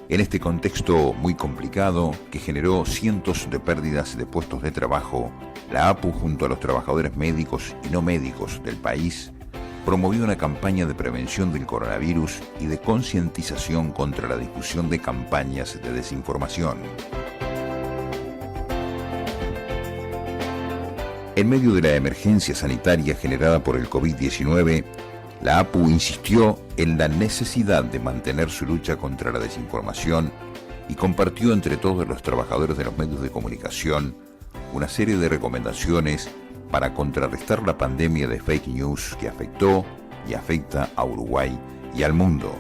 En este contexto muy complicado, que generó cientos de pérdidas de puestos de trabajo, la APU junto a los trabajadores médicos y no médicos del país promovió una campaña de prevención del coronavirus y de concientización contra la difusión de campañas de desinformación. En medio de la emergencia sanitaria generada por el COVID-19, la APU insistió en la necesidad de mantener su lucha contra la desinformación y compartió entre todos los trabajadores de los medios de comunicación una serie de recomendaciones para contrarrestar la pandemia de fake news que afectó y afecta a Uruguay y al mundo.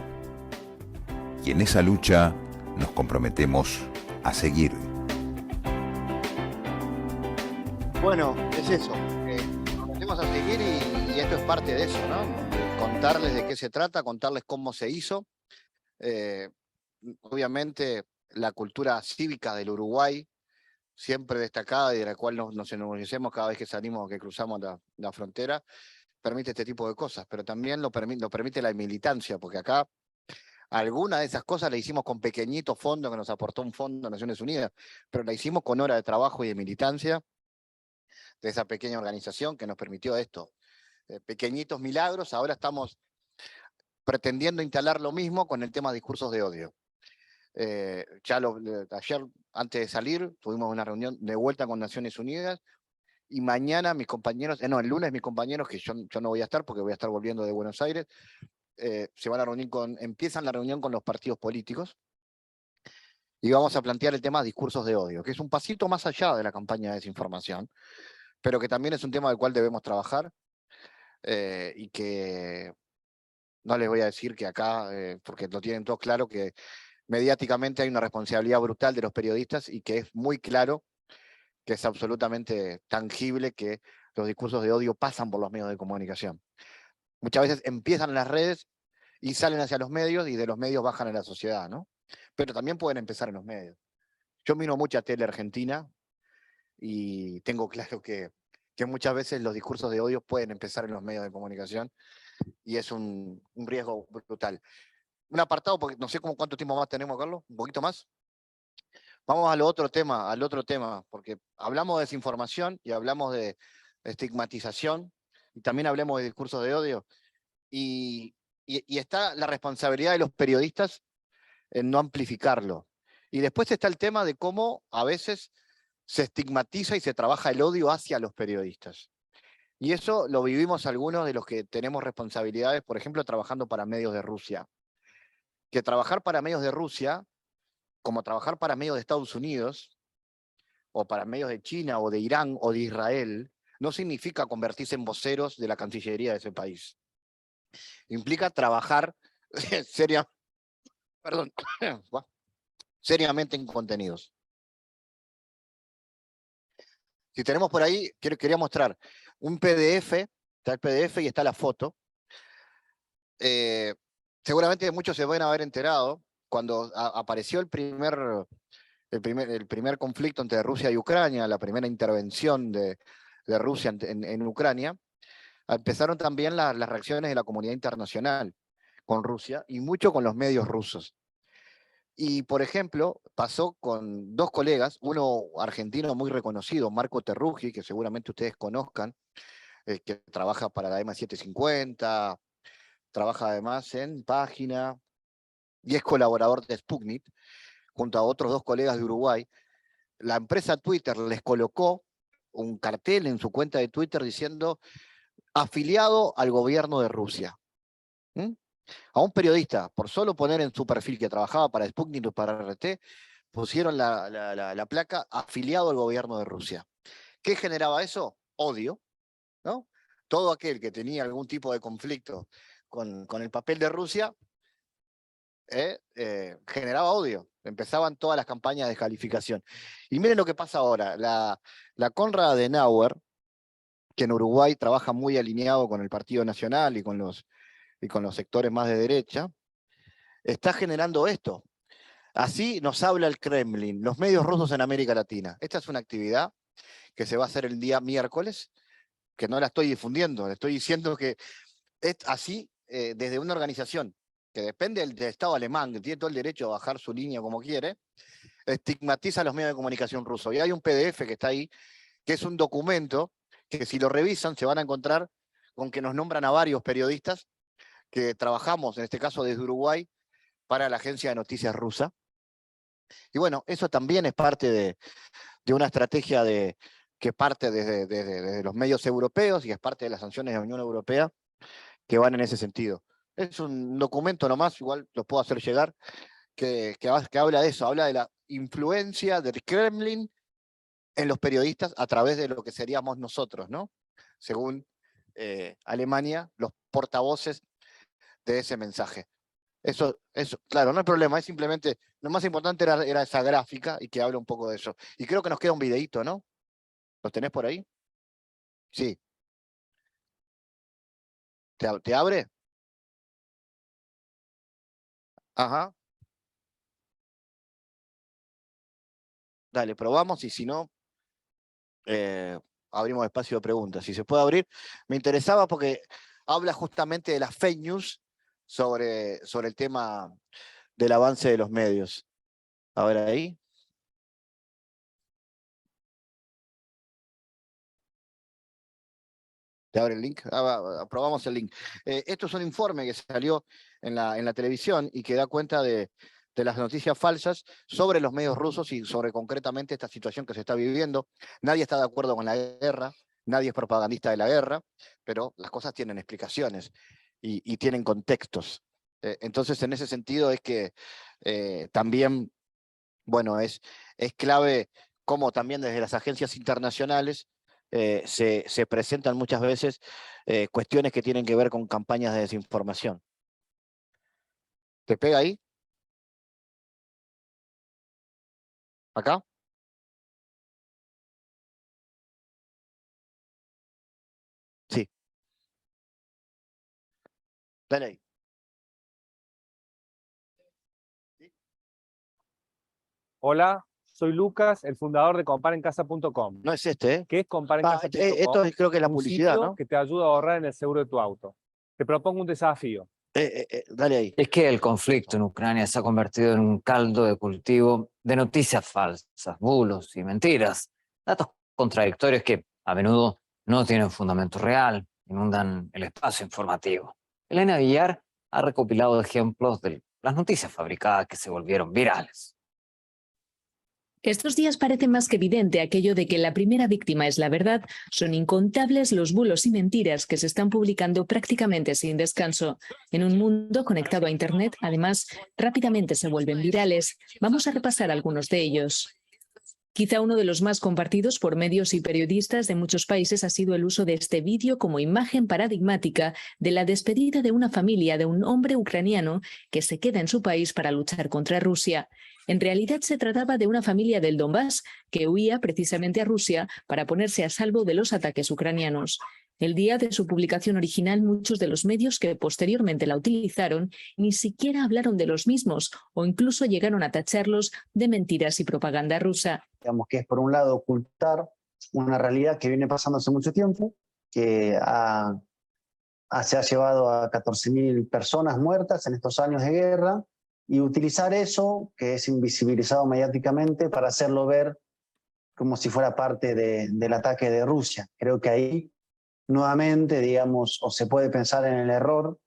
Y en esa lucha nos comprometemos a seguir. Bueno, es eso. Nos comprometemos a seguir y esto es parte de eso, ¿no? Contarles de qué se trata, contarles cómo se hizo. Obviamente la cultura cívica del Uruguay, siempre destacada y de la cual nos enorgullecemos cada vez que salimos, que cruzamos la frontera, permite este tipo de cosas, pero también lo permite la militancia, porque acá alguna de esas cosas la hicimos con pequeñitos fondos que nos aportó un fondo de Naciones Unidas, pero la hicimos con horas de trabajo y de militancia de esa pequeña organización que nos permitió esto. Pequeñitos milagros, ahora estamos pretendiendo instalar lo mismo con el tema de discursos de odio. Ayer, antes de salir, tuvimos una reunión de vuelta con Naciones Unidas, y mañana mis compañeros, el lunes mis compañeros, que yo no voy a estar porque voy a estar volviendo de Buenos Aires, se van a reunir empiezan la reunión con los partidos políticos, y vamos a plantear el tema de discursos de odio, que es un pasito más allá de la campaña de desinformación, pero que también es un tema del cual debemos trabajar, y que no les voy a decir que acá, porque lo tienen todos claro, que mediáticamente hay una responsabilidad brutal de los periodistas y que es muy claro, que es absolutamente tangible que los discursos de odio pasan por los medios de comunicación. Muchas veces empiezan en las redes y salen hacia los medios, y de los medios bajan a la sociedad, ¿no? Pero también pueden empezar en los medios. Yo miro mucha tele argentina y tengo claro que muchas veces los discursos de odio pueden empezar en los medios de comunicación, y es un riesgo brutal. Un apartado, porque no sé cuánto tiempo más tenemos, Carlos, un poquito más. Vamos al otro tema, porque hablamos de desinformación y hablamos de estigmatización, y también hablamos de discursos de odio, y está la responsabilidad de los periodistas en no amplificarlo. Y después está el tema de cómo a veces se estigmatiza y se trabaja el odio hacia los periodistas. Y eso lo vivimos algunos de los que tenemos responsabilidades, por ejemplo, trabajando para medios de Rusia. Que trabajar para medios de Rusia, como trabajar para medios de Estados Unidos, o para medios de China, o de Irán, o de Israel, no significa convertirse en voceros de la Cancillería de ese país. Implica trabajar seriamente en contenidos. Si tenemos por ahí, quería mostrar un PDF, está el PDF y está la foto. Seguramente muchos se van a haber enterado cuando apareció el primer conflicto entre Rusia y Ucrania, la primera intervención de Rusia en Ucrania. Empezaron también las reacciones de la comunidad internacional con Rusia, y mucho con los medios rusos. Y, por ejemplo, pasó con dos colegas, uno argentino muy reconocido, Marco Terrugi, que seguramente ustedes conozcan, que trabaja para la M750, trabaja además en Página, y es colaborador de Sputnik, junto a otros dos colegas de Uruguay. La empresa Twitter les colocó un cartel en su cuenta de Twitter diciendo afiliado al gobierno de Rusia. A un periodista, por solo poner en su perfil que trabajaba para Sputnik o para RT, pusieron la placa afiliado al gobierno de Rusia. ¿Qué generaba eso? Odio, ¿no? Todo aquel que tenía algún tipo de conflicto con el papel de Rusia generaba odio. Empezaban todas las campañas de descalificación. Y miren lo que pasa ahora. La Konrad Adenauer, que en Uruguay trabaja muy alineado con el Partido Nacional y con los sectores más de derecha, está generando esto. Así nos habla el Kremlin, los medios rusos en América Latina. Esta es una actividad que se va a hacer el día miércoles, que no la estoy difundiendo, le estoy diciendo que es así, desde una organización que depende del Estado alemán, que tiene todo el derecho a bajar su línea como quiere, estigmatiza a los medios de comunicación rusos. Y hay un PDF que está ahí, que es un documento que si lo revisan se van a encontrar con que nos nombran a varios periodistas que trabajamos, en este caso desde Uruguay, para la agencia de noticias rusa. Y bueno, eso también es parte de una estrategia que parte desde los medios europeos y es parte de las sanciones de la Unión Europea que van en ese sentido. Es un documento nomás, igual los puedo hacer llegar, que habla de eso, habla de la influencia del Kremlin en los periodistas a través de lo que seríamos nosotros, ¿no? Según Alemania, los portavoces de ese mensaje. Eso, claro, no hay problema, es simplemente, lo más importante era esa gráfica y que habla un poco de eso. Y creo que nos queda un videíto, ¿no? ¿Los tenés por ahí? Sí. ¿Te abre? Ajá. Dale, probamos y si no, abrimos espacio de preguntas. Si se puede abrir, me interesaba porque habla justamente de las fake news sobre el tema del avance de los medios. A ver ahí. ¿Te abre el link? Probamos el link. Esto es un informe que salió en la televisión y que da cuenta de de las noticias falsas sobre los medios rusos y sobre concretamente esta situación que se está viviendo. Nadie está de acuerdo con la guerra, nadie es propagandista de la guerra, pero las cosas tienen explicaciones y tienen contextos. Entonces, en ese sentido es que también, bueno, es clave cómo también desde las agencias internacionales se presentan muchas veces cuestiones que tienen que ver con campañas de desinformación. ¿Te pega ahí? ¿Acá? Sí. Dale ahí. Hola, soy Lucas, el fundador de comparencasa.com. No es este, ¿eh? ¿Qué es comparencasa.com? Esto creo que es la un publicidad, sitio ¿no? que te ayuda a ahorrar en el seguro de tu auto. Te propongo un desafío. Dale ahí. Es que el conflicto en Ucrania se ha convertido en un caldo de cultivo de noticias falsas, bulos y mentiras, datos contradictorios que a menudo no tienen fundamento real, inundan el espacio informativo. Elena Villar ha recopilado ejemplos de las noticias fabricadas que se volvieron virales. Estos días parece más que evidente aquello de que la primera víctima es la verdad. Son incontables los bulos y mentiras que se están publicando prácticamente sin descanso. En un mundo conectado a Internet, además, rápidamente se vuelven virales. Vamos a repasar algunos de ellos. Quizá uno de los más compartidos por medios y periodistas de muchos países ha sido el uso de este vídeo como imagen paradigmática de la despedida de una familia de un hombre ucraniano que se queda en su país para luchar contra Rusia. En realidad se trataba de una familia del Donbass que huía precisamente a Rusia para ponerse a salvo de los ataques ucranianos. El día de su publicación original, muchos de los medios que posteriormente la utilizaron ni siquiera hablaron de los mismos o incluso llegaron a tacharlos de mentiras y propaganda rusa. Digamos que es por un lado ocultar una realidad que viene pasando hace mucho tiempo, que se ha llevado a 14.000 personas muertas en estos años de guerra, y utilizar eso, que es invisibilizado mediáticamente, para hacerlo ver como si fuera parte del ataque de Rusia. Creo que ahí, nuevamente, digamos, o se puede pensar en el error,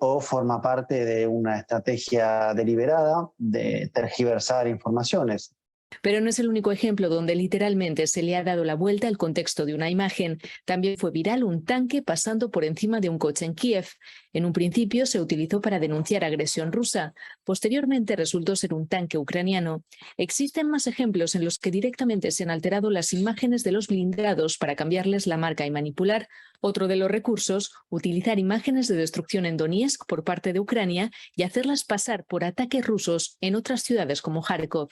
o forma parte de una estrategia deliberada de tergiversar informaciones. Pero no es el único ejemplo donde literalmente se le ha dado la vuelta al contexto de una imagen. También fue viral un tanque pasando por encima de un coche en Kiev. En un principio se utilizó para denunciar agresión rusa. Posteriormente resultó ser un tanque ucraniano. Existen más ejemplos en los que directamente se han alterado las imágenes de los blindados para cambiarles la marca y manipular. Otro de los recursos, utilizar imágenes de destrucción en Donetsk por parte de Ucrania y hacerlas pasar por ataques rusos en otras ciudades como Kharkov.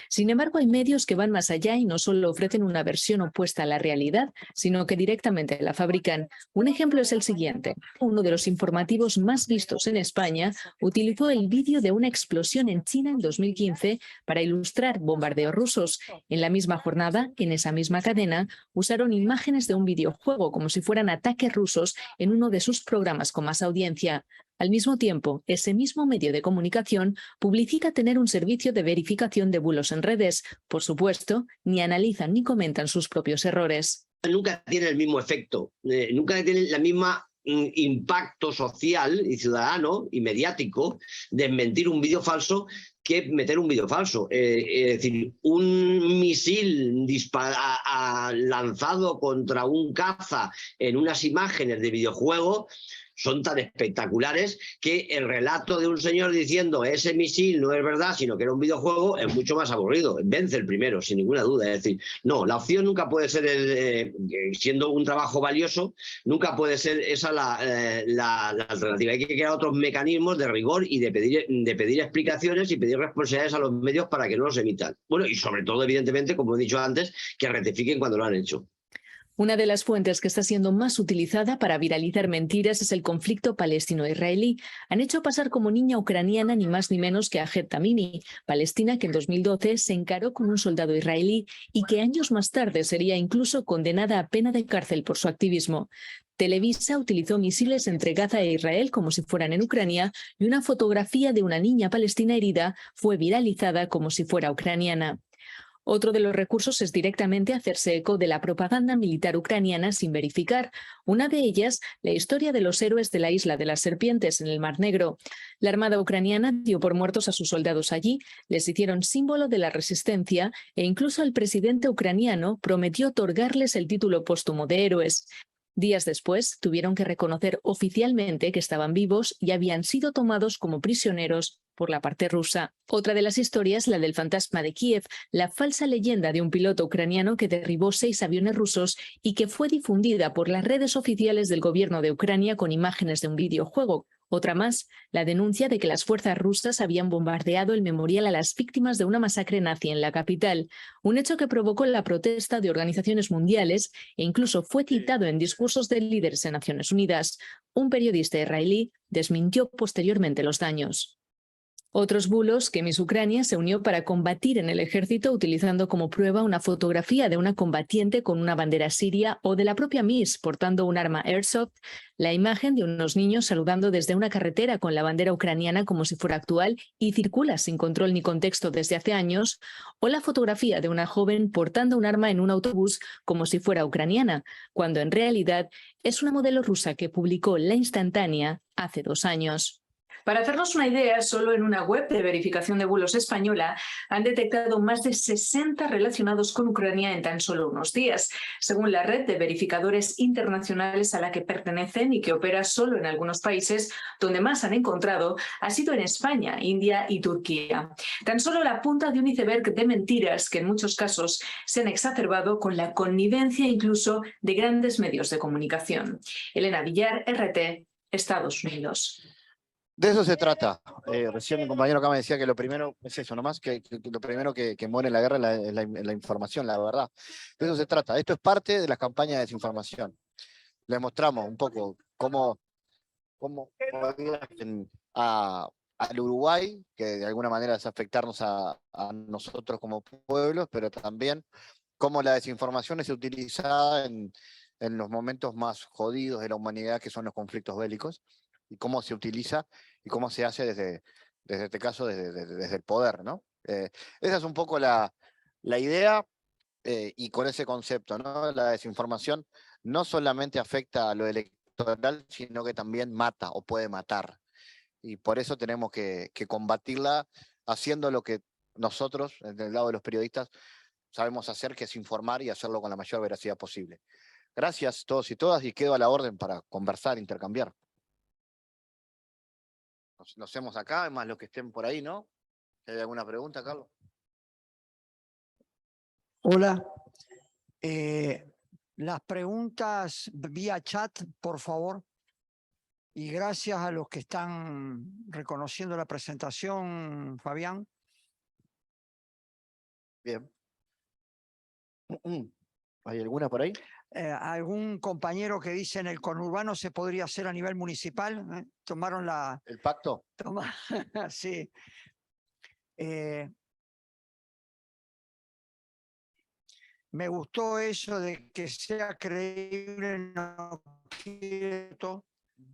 Sin embargo, hay medios que van más allá y no solo ofrecen una versión opuesta a la realidad, sino que directamente la fabrican. Un ejemplo es el siguiente. Uno de los informativos más vistos en España utilizó el vídeo de una explosión en China en 2015 para ilustrar bombardeos rusos. En la misma jornada, en esa misma cadena, usaron imágenes de un videojuego como si fueran ataques rusos en uno de sus programas con más audiencia. Al mismo tiempo, ese mismo medio de comunicación publicita tener un servicio de verificación de bulos en redes. Por supuesto, ni analizan ni comentan sus propios errores. Nunca tiene el mismo efecto, nunca tiene la misma impacto social y ciudadano y mediático desmentir un vídeo falso que meter un vídeo falso. Es decir, un misil lanzado contra un caza en unas imágenes de videojuego son tan espectaculares que el relato de un señor diciendo ese misil no es verdad, sino que era un videojuego, es mucho más aburrido. Vence el primero, sin ninguna duda. Es decir, no, la opción nunca puede ser, siendo un trabajo valioso, nunca puede ser esa la alternativa. Hay que crear otros mecanismos de rigor y de pedir explicaciones y pedir responsabilidades a los medios para que no los emitan. Bueno, y sobre todo, evidentemente, como he dicho antes, que rectifiquen cuando lo han hecho. Una de las fuentes que está siendo más utilizada para viralizar mentiras es el conflicto palestino-israelí. Han hecho pasar como niña ucraniana ni más ni menos que a Ahed Tamimi, palestina que en 2012 se encaró con un soldado israelí y que años más tarde sería incluso condenada a pena de cárcel por su activismo. Televisa utilizó misiles entre Gaza e Israel como si fueran en Ucrania y una fotografía de una niña palestina herida fue viralizada como si fuera ucraniana. Otro de los recursos es directamente hacerse eco de la propaganda militar ucraniana sin verificar. Una de ellas, la historia de los héroes de la isla de las serpientes en el Mar Negro. La Armada ucraniana dio por muertos a sus soldados allí, les hicieron símbolo de la resistencia e incluso el presidente ucraniano prometió otorgarles el título póstumo de héroes. Días después, tuvieron que reconocer oficialmente que estaban vivos y habían sido tomados como prisioneros por la parte rusa. Otra de las historias, la del fantasma de Kiev, la falsa leyenda de un piloto ucraniano que derribó 6 aviones rusos y que fue difundida por las redes oficiales del gobierno de Ucrania con imágenes de un videojuego. Otra más, la denuncia de que las fuerzas rusas habían bombardeado el memorial a las víctimas de una masacre nazi en la capital, un hecho que provocó la protesta de organizaciones mundiales e incluso fue citado en discursos de líderes en Naciones Unidas. Un periodista israelí desmintió posteriormente los daños. Otros bulos que Miss Ucrania se unió para combatir en el ejército utilizando como prueba una fotografía de una combatiente con una bandera siria o de la propia Miss portando un arma airsoft, la imagen de unos niños saludando desde una carretera con la bandera ucraniana como si fuera actual y circula sin control ni contexto desde hace años, o la fotografía de una joven portando un arma en un autobús como si fuera ucraniana, cuando en realidad es una modelo rusa que publicó La Instantánea hace 2 años. Para hacernos una idea, solo en una web de verificación de bulos española han detectado más de 60 relacionados con Ucrania en tan solo unos días, según la red de verificadores internacionales a la que pertenecen y que opera solo en algunos países. Donde más han encontrado ha sido en España, India y Turquía. Tan solo la punta de un iceberg de mentiras que en muchos casos se han exacerbado con la connivencia incluso de grandes medios de comunicación. Elena Villar, RT, Estados Unidos. De eso se trata. Recién mi compañero acá me decía que lo primero es eso nomás, que lo primero que muere en la guerra es la información, la verdad. De eso se trata. Esto es parte de las campañas de desinformación. Les mostramos un poco cómo al Uruguay, que de alguna manera es afectarnos a nosotros como pueblos, pero también cómo la desinformación es utilizada en los momentos más jodidos de la humanidad, que son los conflictos bélicos, y cómo se utiliza y cómo se hace desde este caso, desde el poder, ¿no? Esa es un poco la idea, y con ese concepto, ¿no? La desinformación no solamente afecta a lo electoral, sino que también mata o puede matar. Y por eso tenemos que combatirla haciendo lo que nosotros, del lado de los periodistas, sabemos hacer, que es informar y hacerlo con la mayor veracidad posible. Gracias todos y todas, y quedo a la orden para conversar, intercambiar. Nos hacemos acá, además los que estén por ahí, ¿no? ¿Hay alguna pregunta, Carlos? Hola. Las preguntas vía chat, por favor. Y gracias a los que están reconociendo la presentación, Fabián. Bien. ¿Hay alguna por ahí? Algún compañero que dice en el conurbano se podría hacer a nivel municipal. Tomaron ¿El pacto? Sí. Me gustó eso de que sea creíble, no cierto,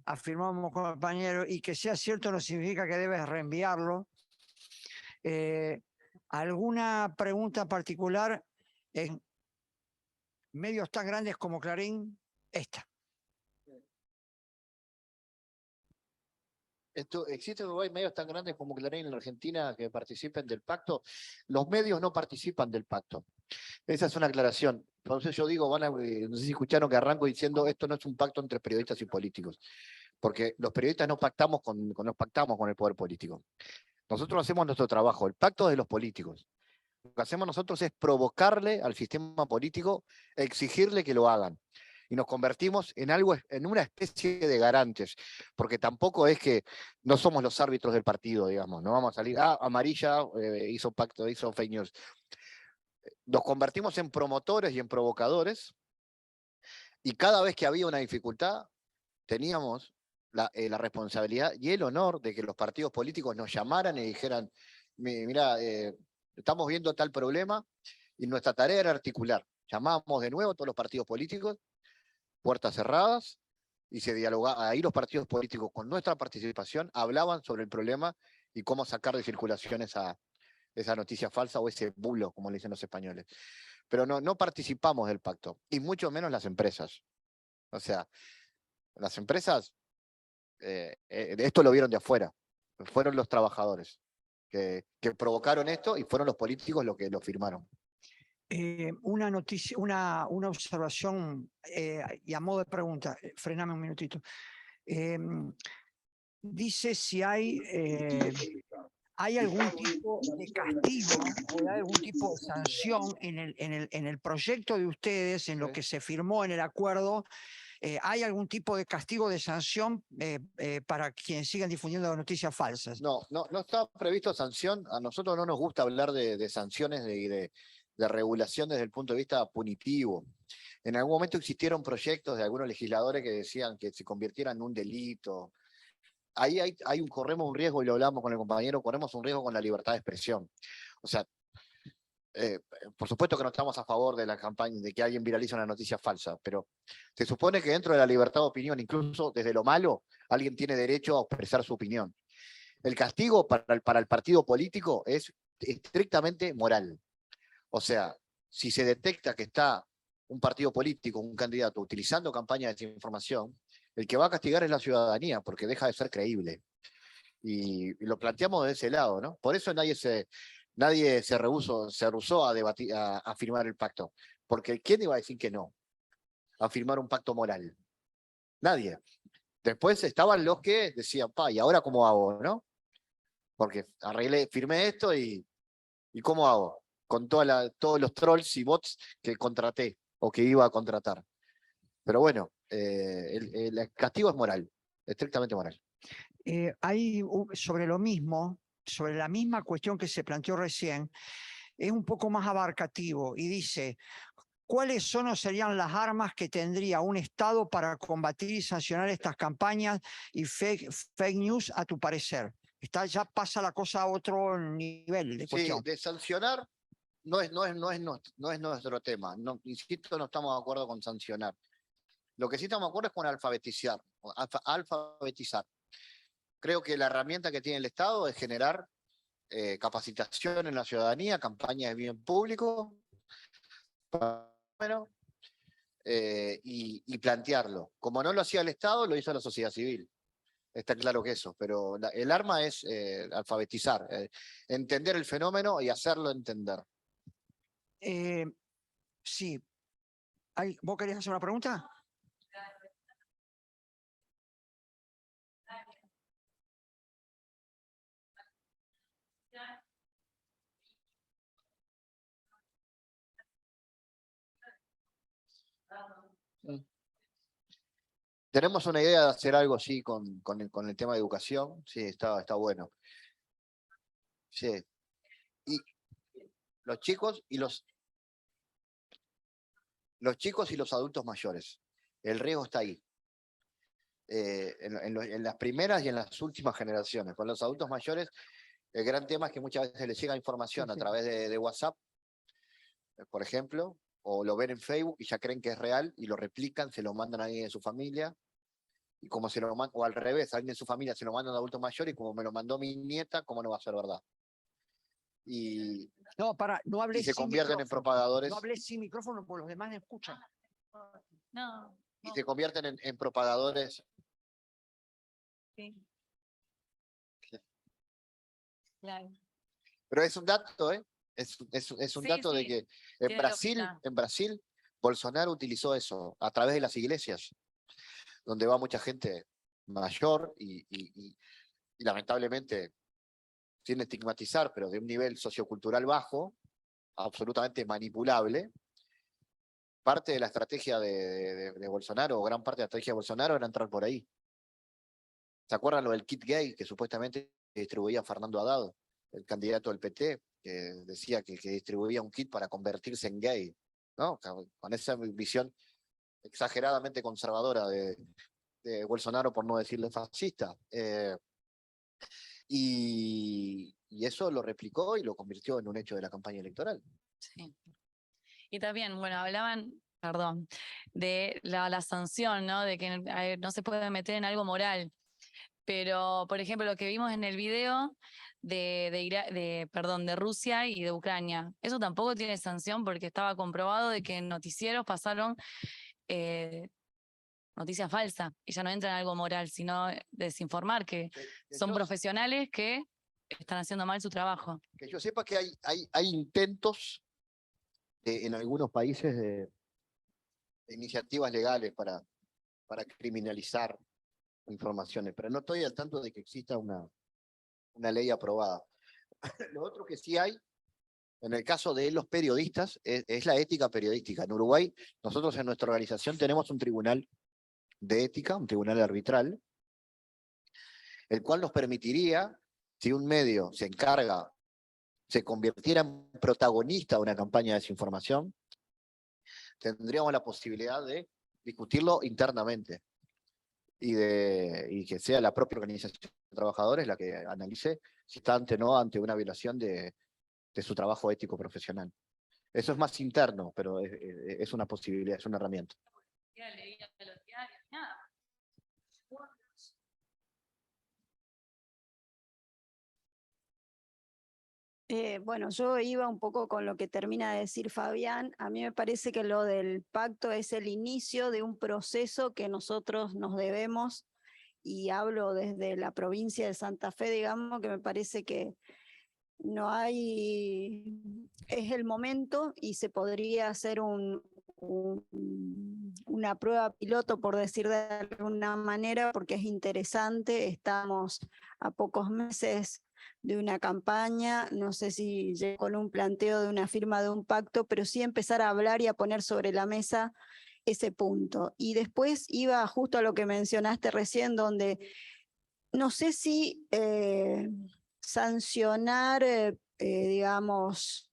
afirmamos compañero, y que sea cierto no significa que debes reenviarlo. ¿Alguna pregunta particular en medios tan grandes como Clarín? Esta. ¿Existen en Uruguay medios tan grandes como Clarín en la Argentina que participen del pacto? Los medios no participan del pacto. Esa es una aclaración. Entonces yo digo, no sé si escucharon que arranco diciendo esto no es un pacto entre periodistas y políticos, porque los periodistas no pactamos con el poder político. Nosotros hacemos nuestro trabajo, el pacto es de los políticos. Lo que hacemos nosotros es provocarle al sistema político, exigirle que lo hagan. Y nos convertimos en una especie de garantes, porque tampoco es que no somos los árbitros del partido, digamos, no vamos a salir, amarilla, hizo pacto, hizo fake news. Nos convertimos en promotores y en provocadores, y cada vez que había una dificultad, teníamos la responsabilidad y el honor de que los partidos políticos nos llamaran y dijeran, mira, estamos viendo tal problema, y nuestra tarea era articular. Llamábamos de nuevo a todos los partidos políticos, puertas cerradas, y se dialogaba. Ahí los partidos políticos, con nuestra participación, hablaban sobre el problema y cómo sacar de circulación esa esa noticia falsa o ese bulo, como le dicen los españoles. Pero no participamos del pacto, y mucho menos las empresas. O sea, las empresas, esto lo vieron de afuera, fueron los trabajadores que provocaron esto y fueron los políticos los que lo firmaron. Una noticia, una observación y a modo de pregunta, frename un minutito. Dice si hay algún tipo de castigo o hay algún tipo de sanción en el proyecto de ustedes, en lo que se firmó en el acuerdo. ¿Hay algún tipo de castigo de sanción para quienes sigan difundiendo noticias falsas? No está previsto sanción. A nosotros no nos gusta hablar de sanciones y de regulación desde el punto de vista punitivo. En algún momento existieron proyectos de algunos legisladores que decían que se convirtiera en un delito. Ahí corremos un riesgo, y lo hablamos con el compañero, corremos un riesgo con la libertad de expresión. O sea, por supuesto que no estamos a favor de la campaña, de que alguien viralice una noticia falsa, pero se supone que dentro de la libertad de opinión, incluso desde lo malo, alguien tiene derecho a expresar su opinión. El castigo para el partido político es estrictamente moral. O sea, si se detecta que está un partido político, un candidato, utilizando campañas de desinformación, el que va a castigar es la ciudadanía, porque deja de ser creíble. Y lo planteamos de ese lado, ¿no? Por eso nadie se rehusó a debatir, a firmar el pacto. Porque ¿quién iba a decir que no? A firmar un pacto moral. Nadie. Después estaban los que decían, ¿y ahora cómo hago, no? Porque firmé esto y ¿cómo hago? Con todos los trolls y bots que contraté o que iba a contratar. Pero bueno, el castigo es moral, estrictamente moral. Hay sobre lo mismo, sobre la misma cuestión que se planteó recién, es un poco más abarcativo y dice, ¿cuáles son o serían las armas que tendría un Estado para combatir y sancionar estas campañas y fake news a tu parecer? Ya pasa la cosa a otro nivel de cuestión. Sí, de sancionar no es nuestro tema. No, insisto, no estamos de acuerdo con sancionar. Lo que sí estamos de acuerdo es con alfabetizar. Creo que la herramienta que tiene el Estado es generar capacitación en la ciudadanía, campañas de bien público, y plantearlo. Como no lo hacía el Estado, lo hizo la sociedad civil. Está claro que eso, pero el arma es alfabetizar, entender el fenómeno y hacerlo entender. Sí. ¿Vos querías hacer una pregunta? Tenemos una idea de hacer algo así con el tema de educación. Sí, está bueno. Sí. Y los chicos y los adultos mayores. El riesgo está ahí. En las primeras y en las últimas generaciones. Con los adultos mayores, el gran tema es que muchas veces les llega información a través de WhatsApp, por ejemplo, o lo ven en Facebook y ya creen que es real y lo replican, se lo mandan a alguien de su familia, y como se lo mandan, o al revés, alguien de su familia se lo manda a un adulto mayor y como me lo mandó mi nieta, ¿cómo no va a ser verdad? Y no hables se convierten en propagadores. No hables sin micrófono porque los demás no escuchan. Y se convierten en propagadores. Sí. Claro. Pero es un dato, ¿eh? Es un dato de que en Brasil, Bolsonaro utilizó eso a través de las iglesias, donde va mucha gente mayor y lamentablemente, sin estigmatizar, pero de un nivel sociocultural bajo, absolutamente manipulable. Parte de la estrategia de Bolsonaro, o gran parte de la estrategia de Bolsonaro, era entrar por ahí. ¿Se acuerdan lo del kit gay que supuestamente distribuía Fernando Haddad, el candidato del PT, que decía que distribuía un kit para convertirse en gay, ¿no? Con esa visión exageradamente conservadora de Bolsonaro, por no decirle fascista. Y eso lo replicó y lo convirtió en un hecho de la campaña electoral. Sí. Y también, bueno, hablaban, perdón, de la sanción, ¿no? De que no se puede meter en algo moral. Pero, por ejemplo, lo que vimos en el video de Rusia y de Ucrania. Eso tampoco tiene sanción porque estaba comprobado de que en noticieros pasaron noticia falsa y ya no entra en algo moral, sino desinformar, que son profesionales que están haciendo mal su trabajo. Que yo sepa que hay intentos en algunos países de iniciativas legales para criminalizar informaciones, pero no estoy al tanto de que exista una ley aprobada. Lo otro que sí hay, en el caso de los periodistas, es la ética periodística. En Uruguay, nosotros en nuestra organización tenemos un tribunal de ética, un tribunal arbitral, el cual nos permitiría, si un medio se convirtiera en protagonista de una campaña de desinformación, tendríamos la posibilidad de discutirlo internamente y que sea la propia organización de trabajadores la que analice si está ante o no ante una violación de su trabajo ético profesional. Eso es más interno, pero es una posibilidad, es una herramienta. Bueno, yo iba un poco con lo que termina de decir Fabián. A mí me parece que lo del pacto es el inicio de un proceso que nosotros nos debemos, y hablo desde la provincia de Santa Fe, digamos, que me parece que no hay, es el momento y se podría hacer una prueba piloto, por decir de alguna manera, porque es interesante. Estamos a pocos meses de una campaña, no sé si llego con un planteo de una firma de un pacto, pero sí empezar a hablar y a poner sobre la mesa ese punto. Y después iba justo a lo que mencionaste recién, donde no sé si sancionar, digamos,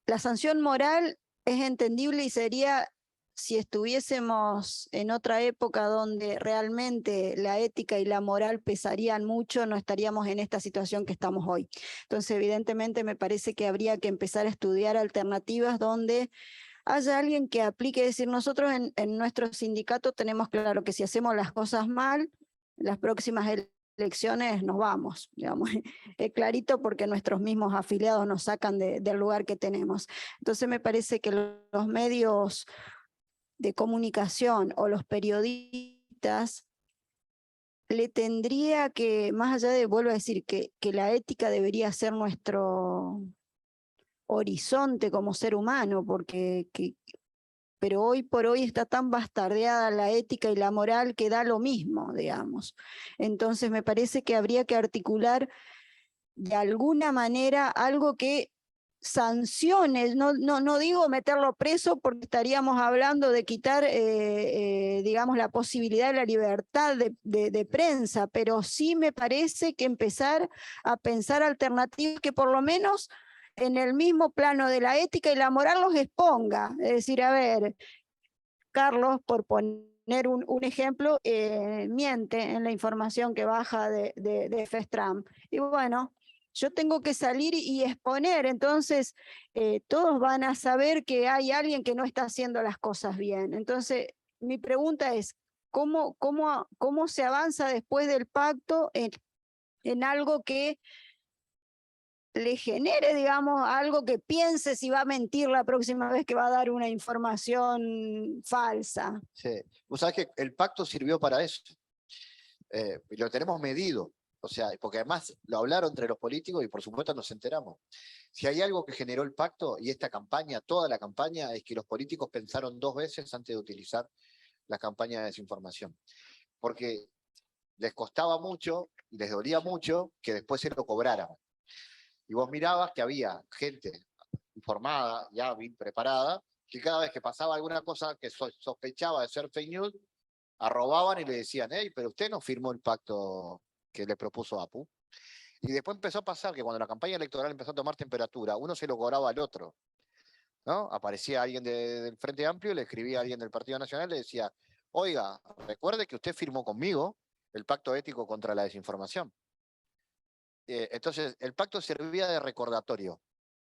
la sanción moral es entendible y sería si estuviésemos en otra época donde realmente la ética y la moral pesarían mucho, no estaríamos en esta situación que estamos hoy. Entonces, evidentemente, me parece que habría que empezar a estudiar alternativas donde haya alguien que aplique. Es decir, nosotros en nuestro sindicato tenemos claro que si hacemos las cosas mal, las próximas elecciones nos vamos, digamos, es clarito, porque nuestros mismos afiliados nos sacan del lugar que tenemos. Entonces me parece que los medios de comunicación o los periodistas le tendría que, más allá de, vuelvo a decir, que la ética debería ser nuestro horizonte como ser humano, pero hoy por hoy está tan bastardeada la ética y la moral que da lo mismo, digamos. Entonces me parece que habría que articular de alguna manera algo que sancione, no digo meterlo preso, porque estaríamos hablando de quitar, digamos, la posibilidad de la libertad de prensa, pero sí me parece que empezar a pensar alternativas que por lo menos en el mismo plano de la ética y la moral los exponga. Es decir, a ver, Carlos, por poner un ejemplo, miente en la información que baja de FESTRAM. Y bueno, yo tengo que salir y exponer, entonces todos van a saber que hay alguien que no está haciendo las cosas bien. Entonces, mi pregunta es, ¿cómo se avanza después del pacto en algo que le genere, digamos, algo que piense si va a mentir la próxima vez que va a dar una información falsa? Sí. Vos sabés que el pacto sirvió para eso. Lo tenemos medido. O sea, porque además lo hablaron entre los políticos y por supuesto nos enteramos. Si hay algo que generó el pacto y esta campaña, toda la campaña, es que los políticos pensaron 2 veces antes de utilizar la campaña de desinformación. Porque les costaba mucho, les dolía mucho que después se lo cobraran. Y vos mirabas que había gente informada, ya bien preparada, que cada vez que pasaba alguna cosa que sospechaba de ser fake news, arrobaban y le decían, hey, pero usted no firmó el pacto que le propuso APU. Y después empezó a pasar que cuando la campaña electoral empezó a tomar temperatura, uno se lo cobraba al otro, ¿no? Aparecía alguien del Frente Amplio, le escribía a alguien del Partido Nacional, le decía, oiga, recuerde que usted firmó conmigo el pacto ético contra la desinformación. Entonces, el pacto servía de recordatorio,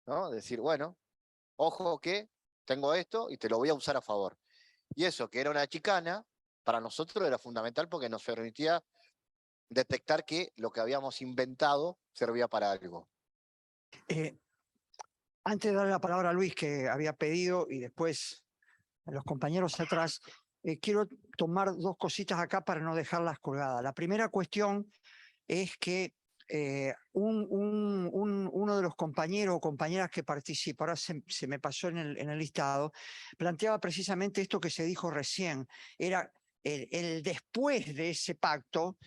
¿no? Decir, bueno, ojo que tengo esto y te lo voy a usar a favor. Y eso, que era una chicana, para nosotros era fundamental porque nos permitía detectar que lo que habíamos inventado servía para algo. Antes de darle la palabra a Luis, que había pedido, y después a los compañeros atrás, quiero tomar dos cositas acá para no dejarlas colgadas. La primera cuestión es que uno de los compañeros o compañeras que participa, ahora se me pasó en el listado, planteaba precisamente esto que se dijo recién, era el después de ese pacto,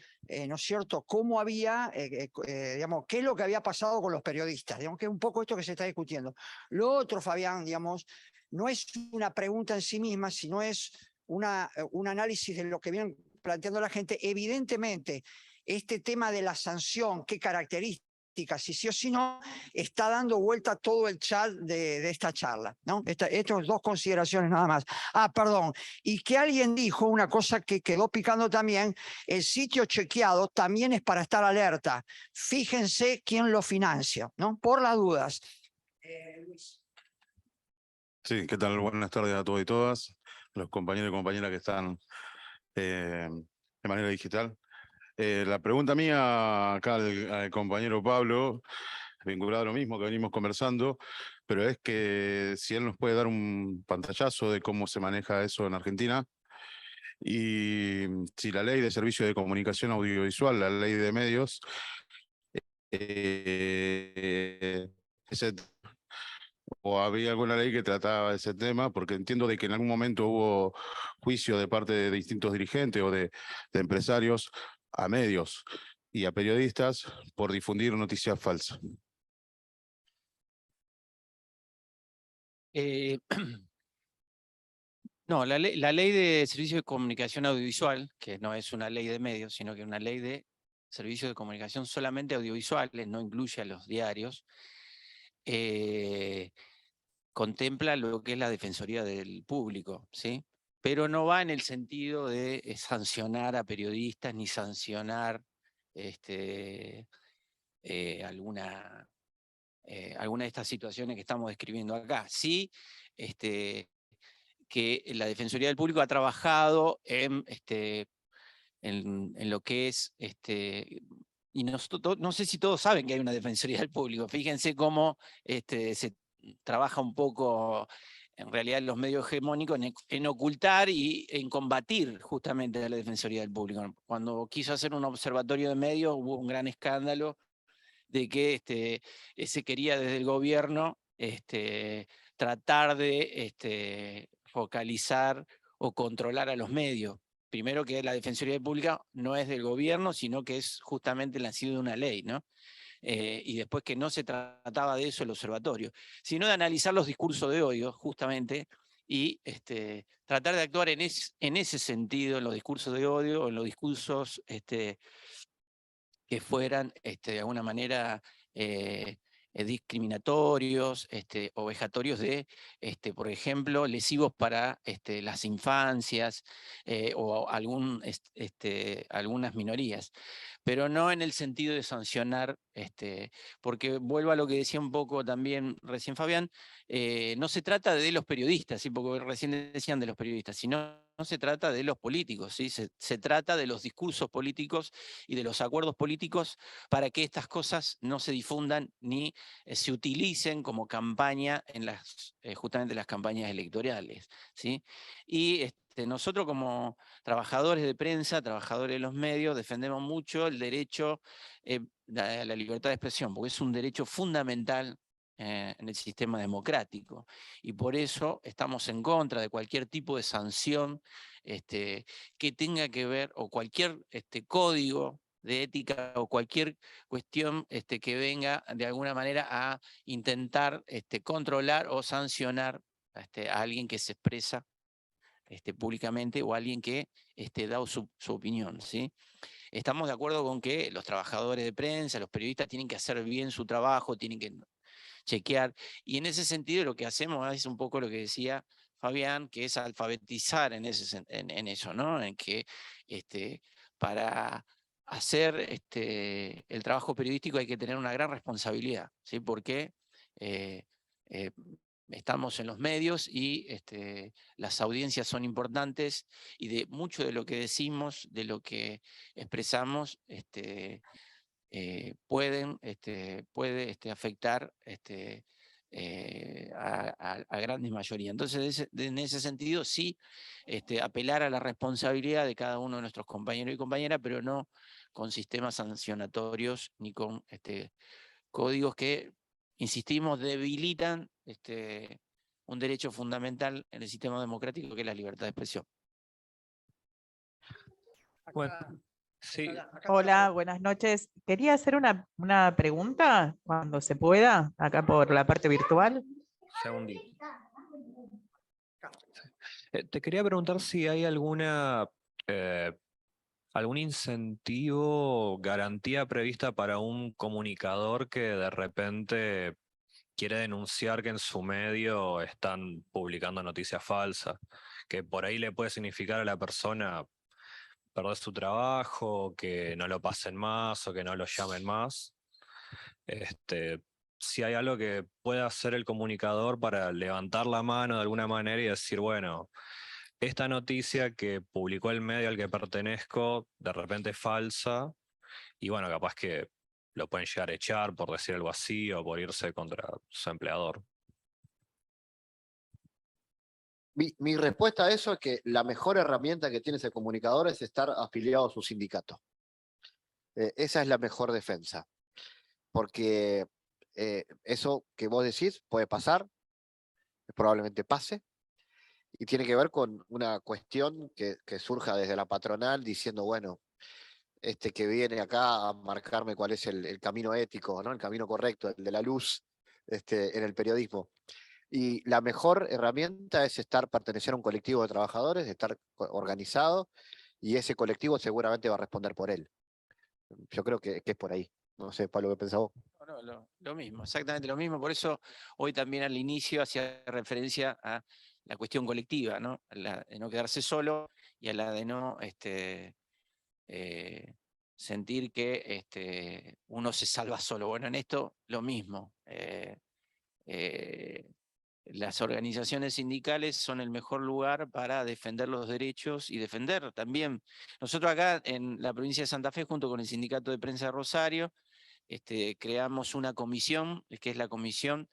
¿no es cierto?, cómo había, digamos, qué es lo que había pasado con los periodistas, digamos, que es un poco esto que se está discutiendo. Lo otro, Fabián, digamos, no es una pregunta en sí misma, sino es un análisis de lo que vienen planteando la gente. Evidentemente, este tema de la sanción, qué características, si sí o si no, está dando vuelta todo el chat de esta charla, ¿no? Estas dos consideraciones nada más. Perdón, y que alguien dijo una cosa que quedó picando también, el sitio chequeado también es para estar alerta. Fíjense quién lo financia, ¿no? Por las dudas. Luis. Sí, ¿qué tal? Buenas tardes a todos y todas, los compañeros y compañeras que están de manera digital. La pregunta mía acá al compañero Pablo, vinculado a lo mismo que venimos conversando, pero es que si él nos puede dar un pantallazo de cómo se maneja eso en Argentina y si la ley de servicio de comunicación audiovisual, la ley de medios, o había alguna ley que trataba ese tema, porque entiendo de que en algún momento hubo juicio de parte de distintos dirigentes o de empresarios a medios y a periodistas por difundir noticias falsas. No, la ley de servicio de comunicación audiovisual, que no es una ley de medios, sino que es una ley de servicios de comunicación solamente audiovisuales, no incluye a los diarios, contempla lo que es la Defensoría del Público, ¿sí? Pero no va en el sentido de sancionar a periodistas ni sancionar alguna de estas situaciones que estamos describiendo acá. Sí, que la Defensoría del Público ha trabajado en lo que es, y no sé si todos saben que hay una Defensoría del Público, fíjense cómo se trabaja un poco en realidad en los medios hegemónicos en ocultar y en combatir justamente a la Defensoría del Público. Cuando quiso hacer un observatorio de medios hubo un gran escándalo de que se quería desde el gobierno tratar de focalizar o controlar a los medios. Primero que la Defensoría Pública no es del gobierno, sino que es justamente el nacido de una ley, ¿no? Y después que no se trataba de eso el observatorio, sino de analizar los discursos de odio, justamente, y tratar de actuar en ese sentido, en los discursos de odio, en los discursos que fueran de alguna manera discriminatorios o vejatorios de, por ejemplo, lesivos para las infancias o algunas minorías, pero no en el sentido de sancionar, porque vuelvo a lo que decía un poco también recién Fabián, no se trata de los periodistas, ¿sí? Porque recién decían de los periodistas, sino no se trata de los políticos, ¿sí? Se trata de los discursos políticos y de los acuerdos políticos para que estas cosas no se difundan ni se utilicen como campaña en justamente las campañas electorales, ¿sí? Y nosotros como trabajadores de prensa, trabajadores de los medios, defendemos mucho el derecho a la libertad de expresión, porque es un derecho fundamental en el sistema democrático. Y por eso estamos en contra de cualquier tipo de sanción que tenga que ver, o cualquier código de ética o cualquier cuestión que venga de alguna manera a intentar controlar o sancionar a alguien que se expresa públicamente o a alguien que da su opinión, ¿sí? Estamos de acuerdo con que los trabajadores de prensa, los periodistas tienen que hacer bien su trabajo, tienen que chequear, y en ese sentido lo que hacemos es un poco lo que decía Fabián, que es alfabetizar en eso, ¿no? En que para hacer el trabajo periodístico hay que tener una gran responsabilidad, ¿sí? Porque estamos en los medios y las audiencias son importantes y de mucho de lo que decimos, de lo que expresamos, puede afectar a grandes mayoría. Entonces, en ese sentido, sí, apelar a la responsabilidad de cada uno de nuestros compañeros y compañeras, pero no con sistemas sancionatorios ni con códigos que, insistimos, debilitan un derecho fundamental en el sistema democrático que es la libertad de expresión. Bueno, sí. Hola, buenas noches. Quería hacer una pregunta, cuando se pueda, acá por la parte virtual. Segundito. Te quería preguntar si hay algún incentivo, garantía prevista para un comunicador que de repente quiere denunciar que en su medio están publicando noticias falsas, que por ahí le puede significar a la persona perder su trabajo, que no lo pasen más o que no lo llamen más. Si hay algo que pueda hacer el comunicador para levantar la mano de alguna manera y decir, bueno, esta noticia que publicó el medio al que pertenezco de repente es falsa, y bueno, capaz que lo pueden llegar a echar por decir algo así o por irse contra su empleador. Mi respuesta a eso es que la mejor herramienta que tiene ese comunicador es estar afiliado a su sindicato. Esa es la mejor defensa. Porque eso que vos decís puede pasar, probablemente pase, y tiene que ver con una cuestión que surja desde la patronal diciendo, bueno, que viene acá a marcarme cuál es el camino ético, ¿no? El camino correcto, el de la luz en el periodismo. Y la mejor herramienta es pertenecer a un colectivo de trabajadores, estar organizado, y ese colectivo seguramente va a responder por él. Yo creo que es por ahí. No sé, Pablo, ¿qué pensás vos? No, lo mismo, exactamente lo mismo. Por eso hoy también al inicio hacía referencia a la cuestión colectiva, ¿no? A la de no quedarse solo y a la de no sentir que uno se salva solo. Bueno, en esto lo mismo. Las organizaciones sindicales son el mejor lugar para defender los derechos y defender también. Nosotros acá en la provincia de Santa Fe, junto con el Sindicato de Prensa de Rosario, creamos una comisión, que es la Comisión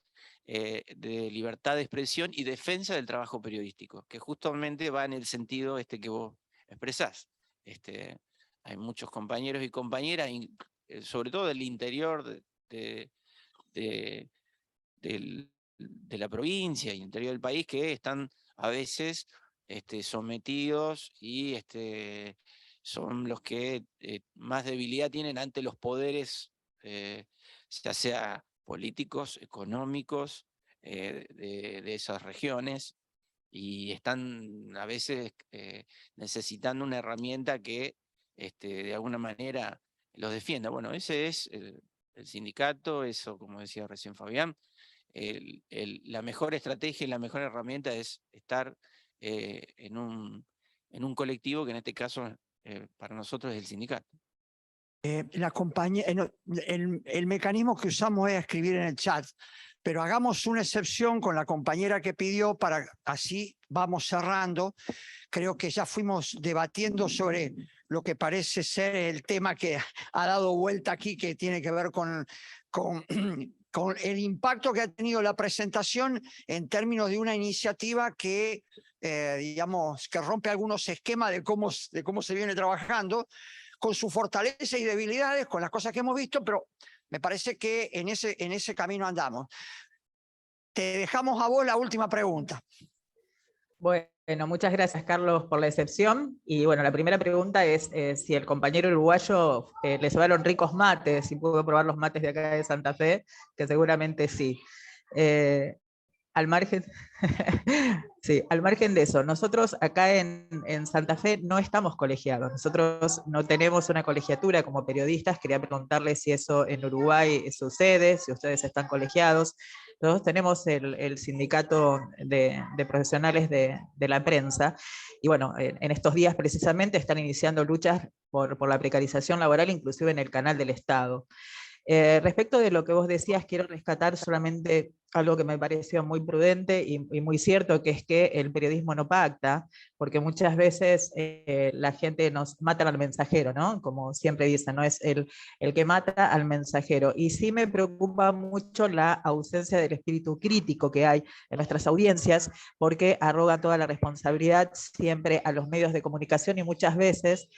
de Libertad de Expresión y Defensa del Trabajo Periodístico, que justamente va en el sentido que vos expresás. Hay muchos compañeros y compañeras, sobre todo del interior de la provincia y interior del país, que están a veces sometidos y son los que más debilidad tienen ante los poderes, ya sea políticos, económicos, de esas regiones, y están a veces necesitando una herramienta que de alguna manera los defienda. Bueno, ese es el sindicato, eso, como decía recién Fabián. La mejor estrategia y la mejor herramienta es estar en un colectivo que en este caso para nosotros es el sindicato. El mecanismo que usamos es escribir en el chat, pero hagamos una excepción con la compañera que pidió, para así vamos cerrando. Creo que ya fuimos debatiendo sobre lo que parece ser el tema que ha dado vuelta aquí, que tiene que ver con el impacto que ha tenido la presentación en términos de una iniciativa que, digamos, que rompe algunos esquemas de cómo se viene trabajando, con sus fortalezas y debilidades, con las cosas que hemos visto, pero me parece que en ese camino andamos. Te dejamos a vos la última pregunta. Bueno, muchas gracias, Carlos, por la excepción. Y bueno, la primera pregunta es si el compañero uruguayo le cebaron ricos mates, si pudo probar los mates de acá de Santa Fe, que seguramente sí. Al margen, sí, al margen de eso, nosotros acá en Santa Fe no estamos colegiados, nosotros no tenemos una colegiatura como periodistas. Quería preguntarles si eso en Uruguay sucede, si ustedes están colegiados. Nosotros tenemos el sindicato de profesionales de la prensa, y bueno, en estos días precisamente están iniciando luchas por la precarización laboral, inclusive en el canal del Estado. Respecto de lo que vos decías, quiero rescatar solamente algo que me pareció muy prudente y muy cierto, que es que el periodismo no pacta, porque muchas veces la gente nos mata al mensajero, ¿no? Como siempre dicen, no es el que mata al mensajero. Y sí me preocupa mucho la ausencia del espíritu crítico que hay en nuestras audiencias, porque arroga toda la responsabilidad siempre a los medios de comunicación y muchas veces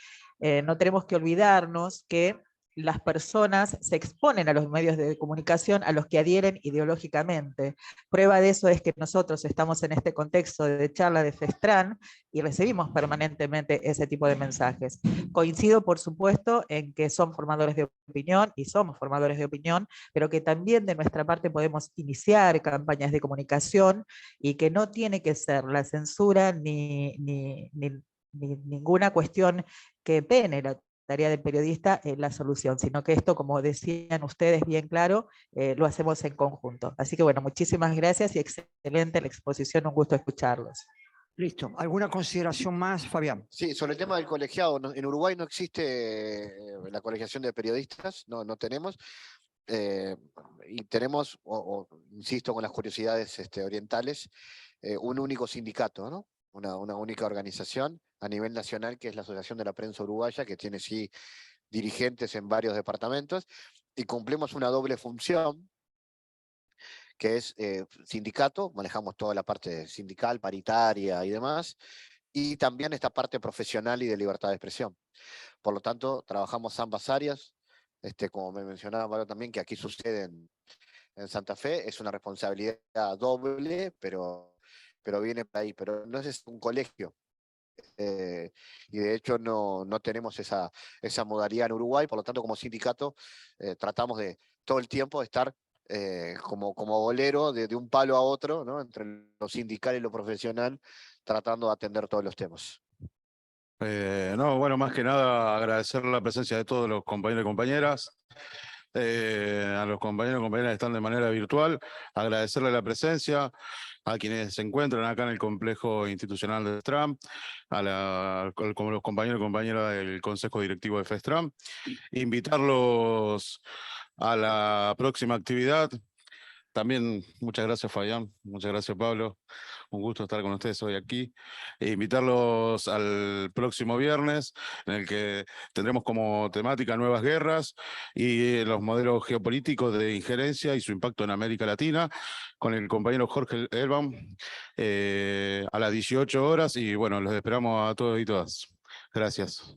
no tenemos que olvidarnos que las personas se exponen a los medios de comunicación a los que adhieren ideológicamente. Prueba de eso es que nosotros estamos en este contexto de charla de FESTRAN y recibimos permanentemente ese tipo de mensajes. Coincido, por supuesto, en que son formadores de opinión y somos formadores de opinión, pero que también de nuestra parte podemos iniciar campañas de comunicación y que no tiene que ser la censura ni ninguna cuestión que pene la tarea del periodista en la solución, sino que esto, como decían ustedes bien claro, lo hacemos en conjunto. Así que bueno, muchísimas gracias y excelente la exposición, un gusto escucharlos. Listo. ¿Alguna consideración más, Fabián? Sí, sobre el tema del colegiado, en Uruguay no existe la colegiación de periodistas, no tenemos. Y tenemos, insisto con las curiosidades orientales, un único sindicato, ¿no? Una única organización a nivel nacional, que es la Asociación de la Prensa Uruguaya, que tiene sí dirigentes en varios departamentos, y cumplimos una doble función, que es sindicato, manejamos toda la parte sindical, paritaria y demás, y también esta parte profesional y de libertad de expresión. Por lo tanto, trabajamos ambas áreas, como me mencionaba Mario también, que aquí sucede en Santa Fe, es una responsabilidad doble, pero viene por ahí, pero no es un colegio. Y de hecho no tenemos esa modalidad en Uruguay, por lo tanto como sindicato tratamos de todo el tiempo de estar como bolero de un palo a otro, ¿no? Entre lo sindical y lo profesional, tratando de atender todos los temas. No, bueno, más que nada agradecer la presencia de todos los compañeros y compañeras, a los compañeros y compañeras que están de manera virtual, agradecerle la presencia, a quienes se encuentran acá en el complejo institucional de FESTRAM, como los compañeros y compañeras del Consejo Directivo de FESTRAM, invitarlos a la próxima actividad. También muchas gracias, Fabián, muchas gracias, Pablo. Un gusto estar con ustedes hoy aquí. E invitarlos al próximo viernes, en el que tendremos como temática nuevas guerras y los modelos geopolíticos de injerencia y su impacto en América Latina, con el compañero Jorge Elbaum, a las 18 horas. Y bueno, los esperamos a todos y todas. Gracias.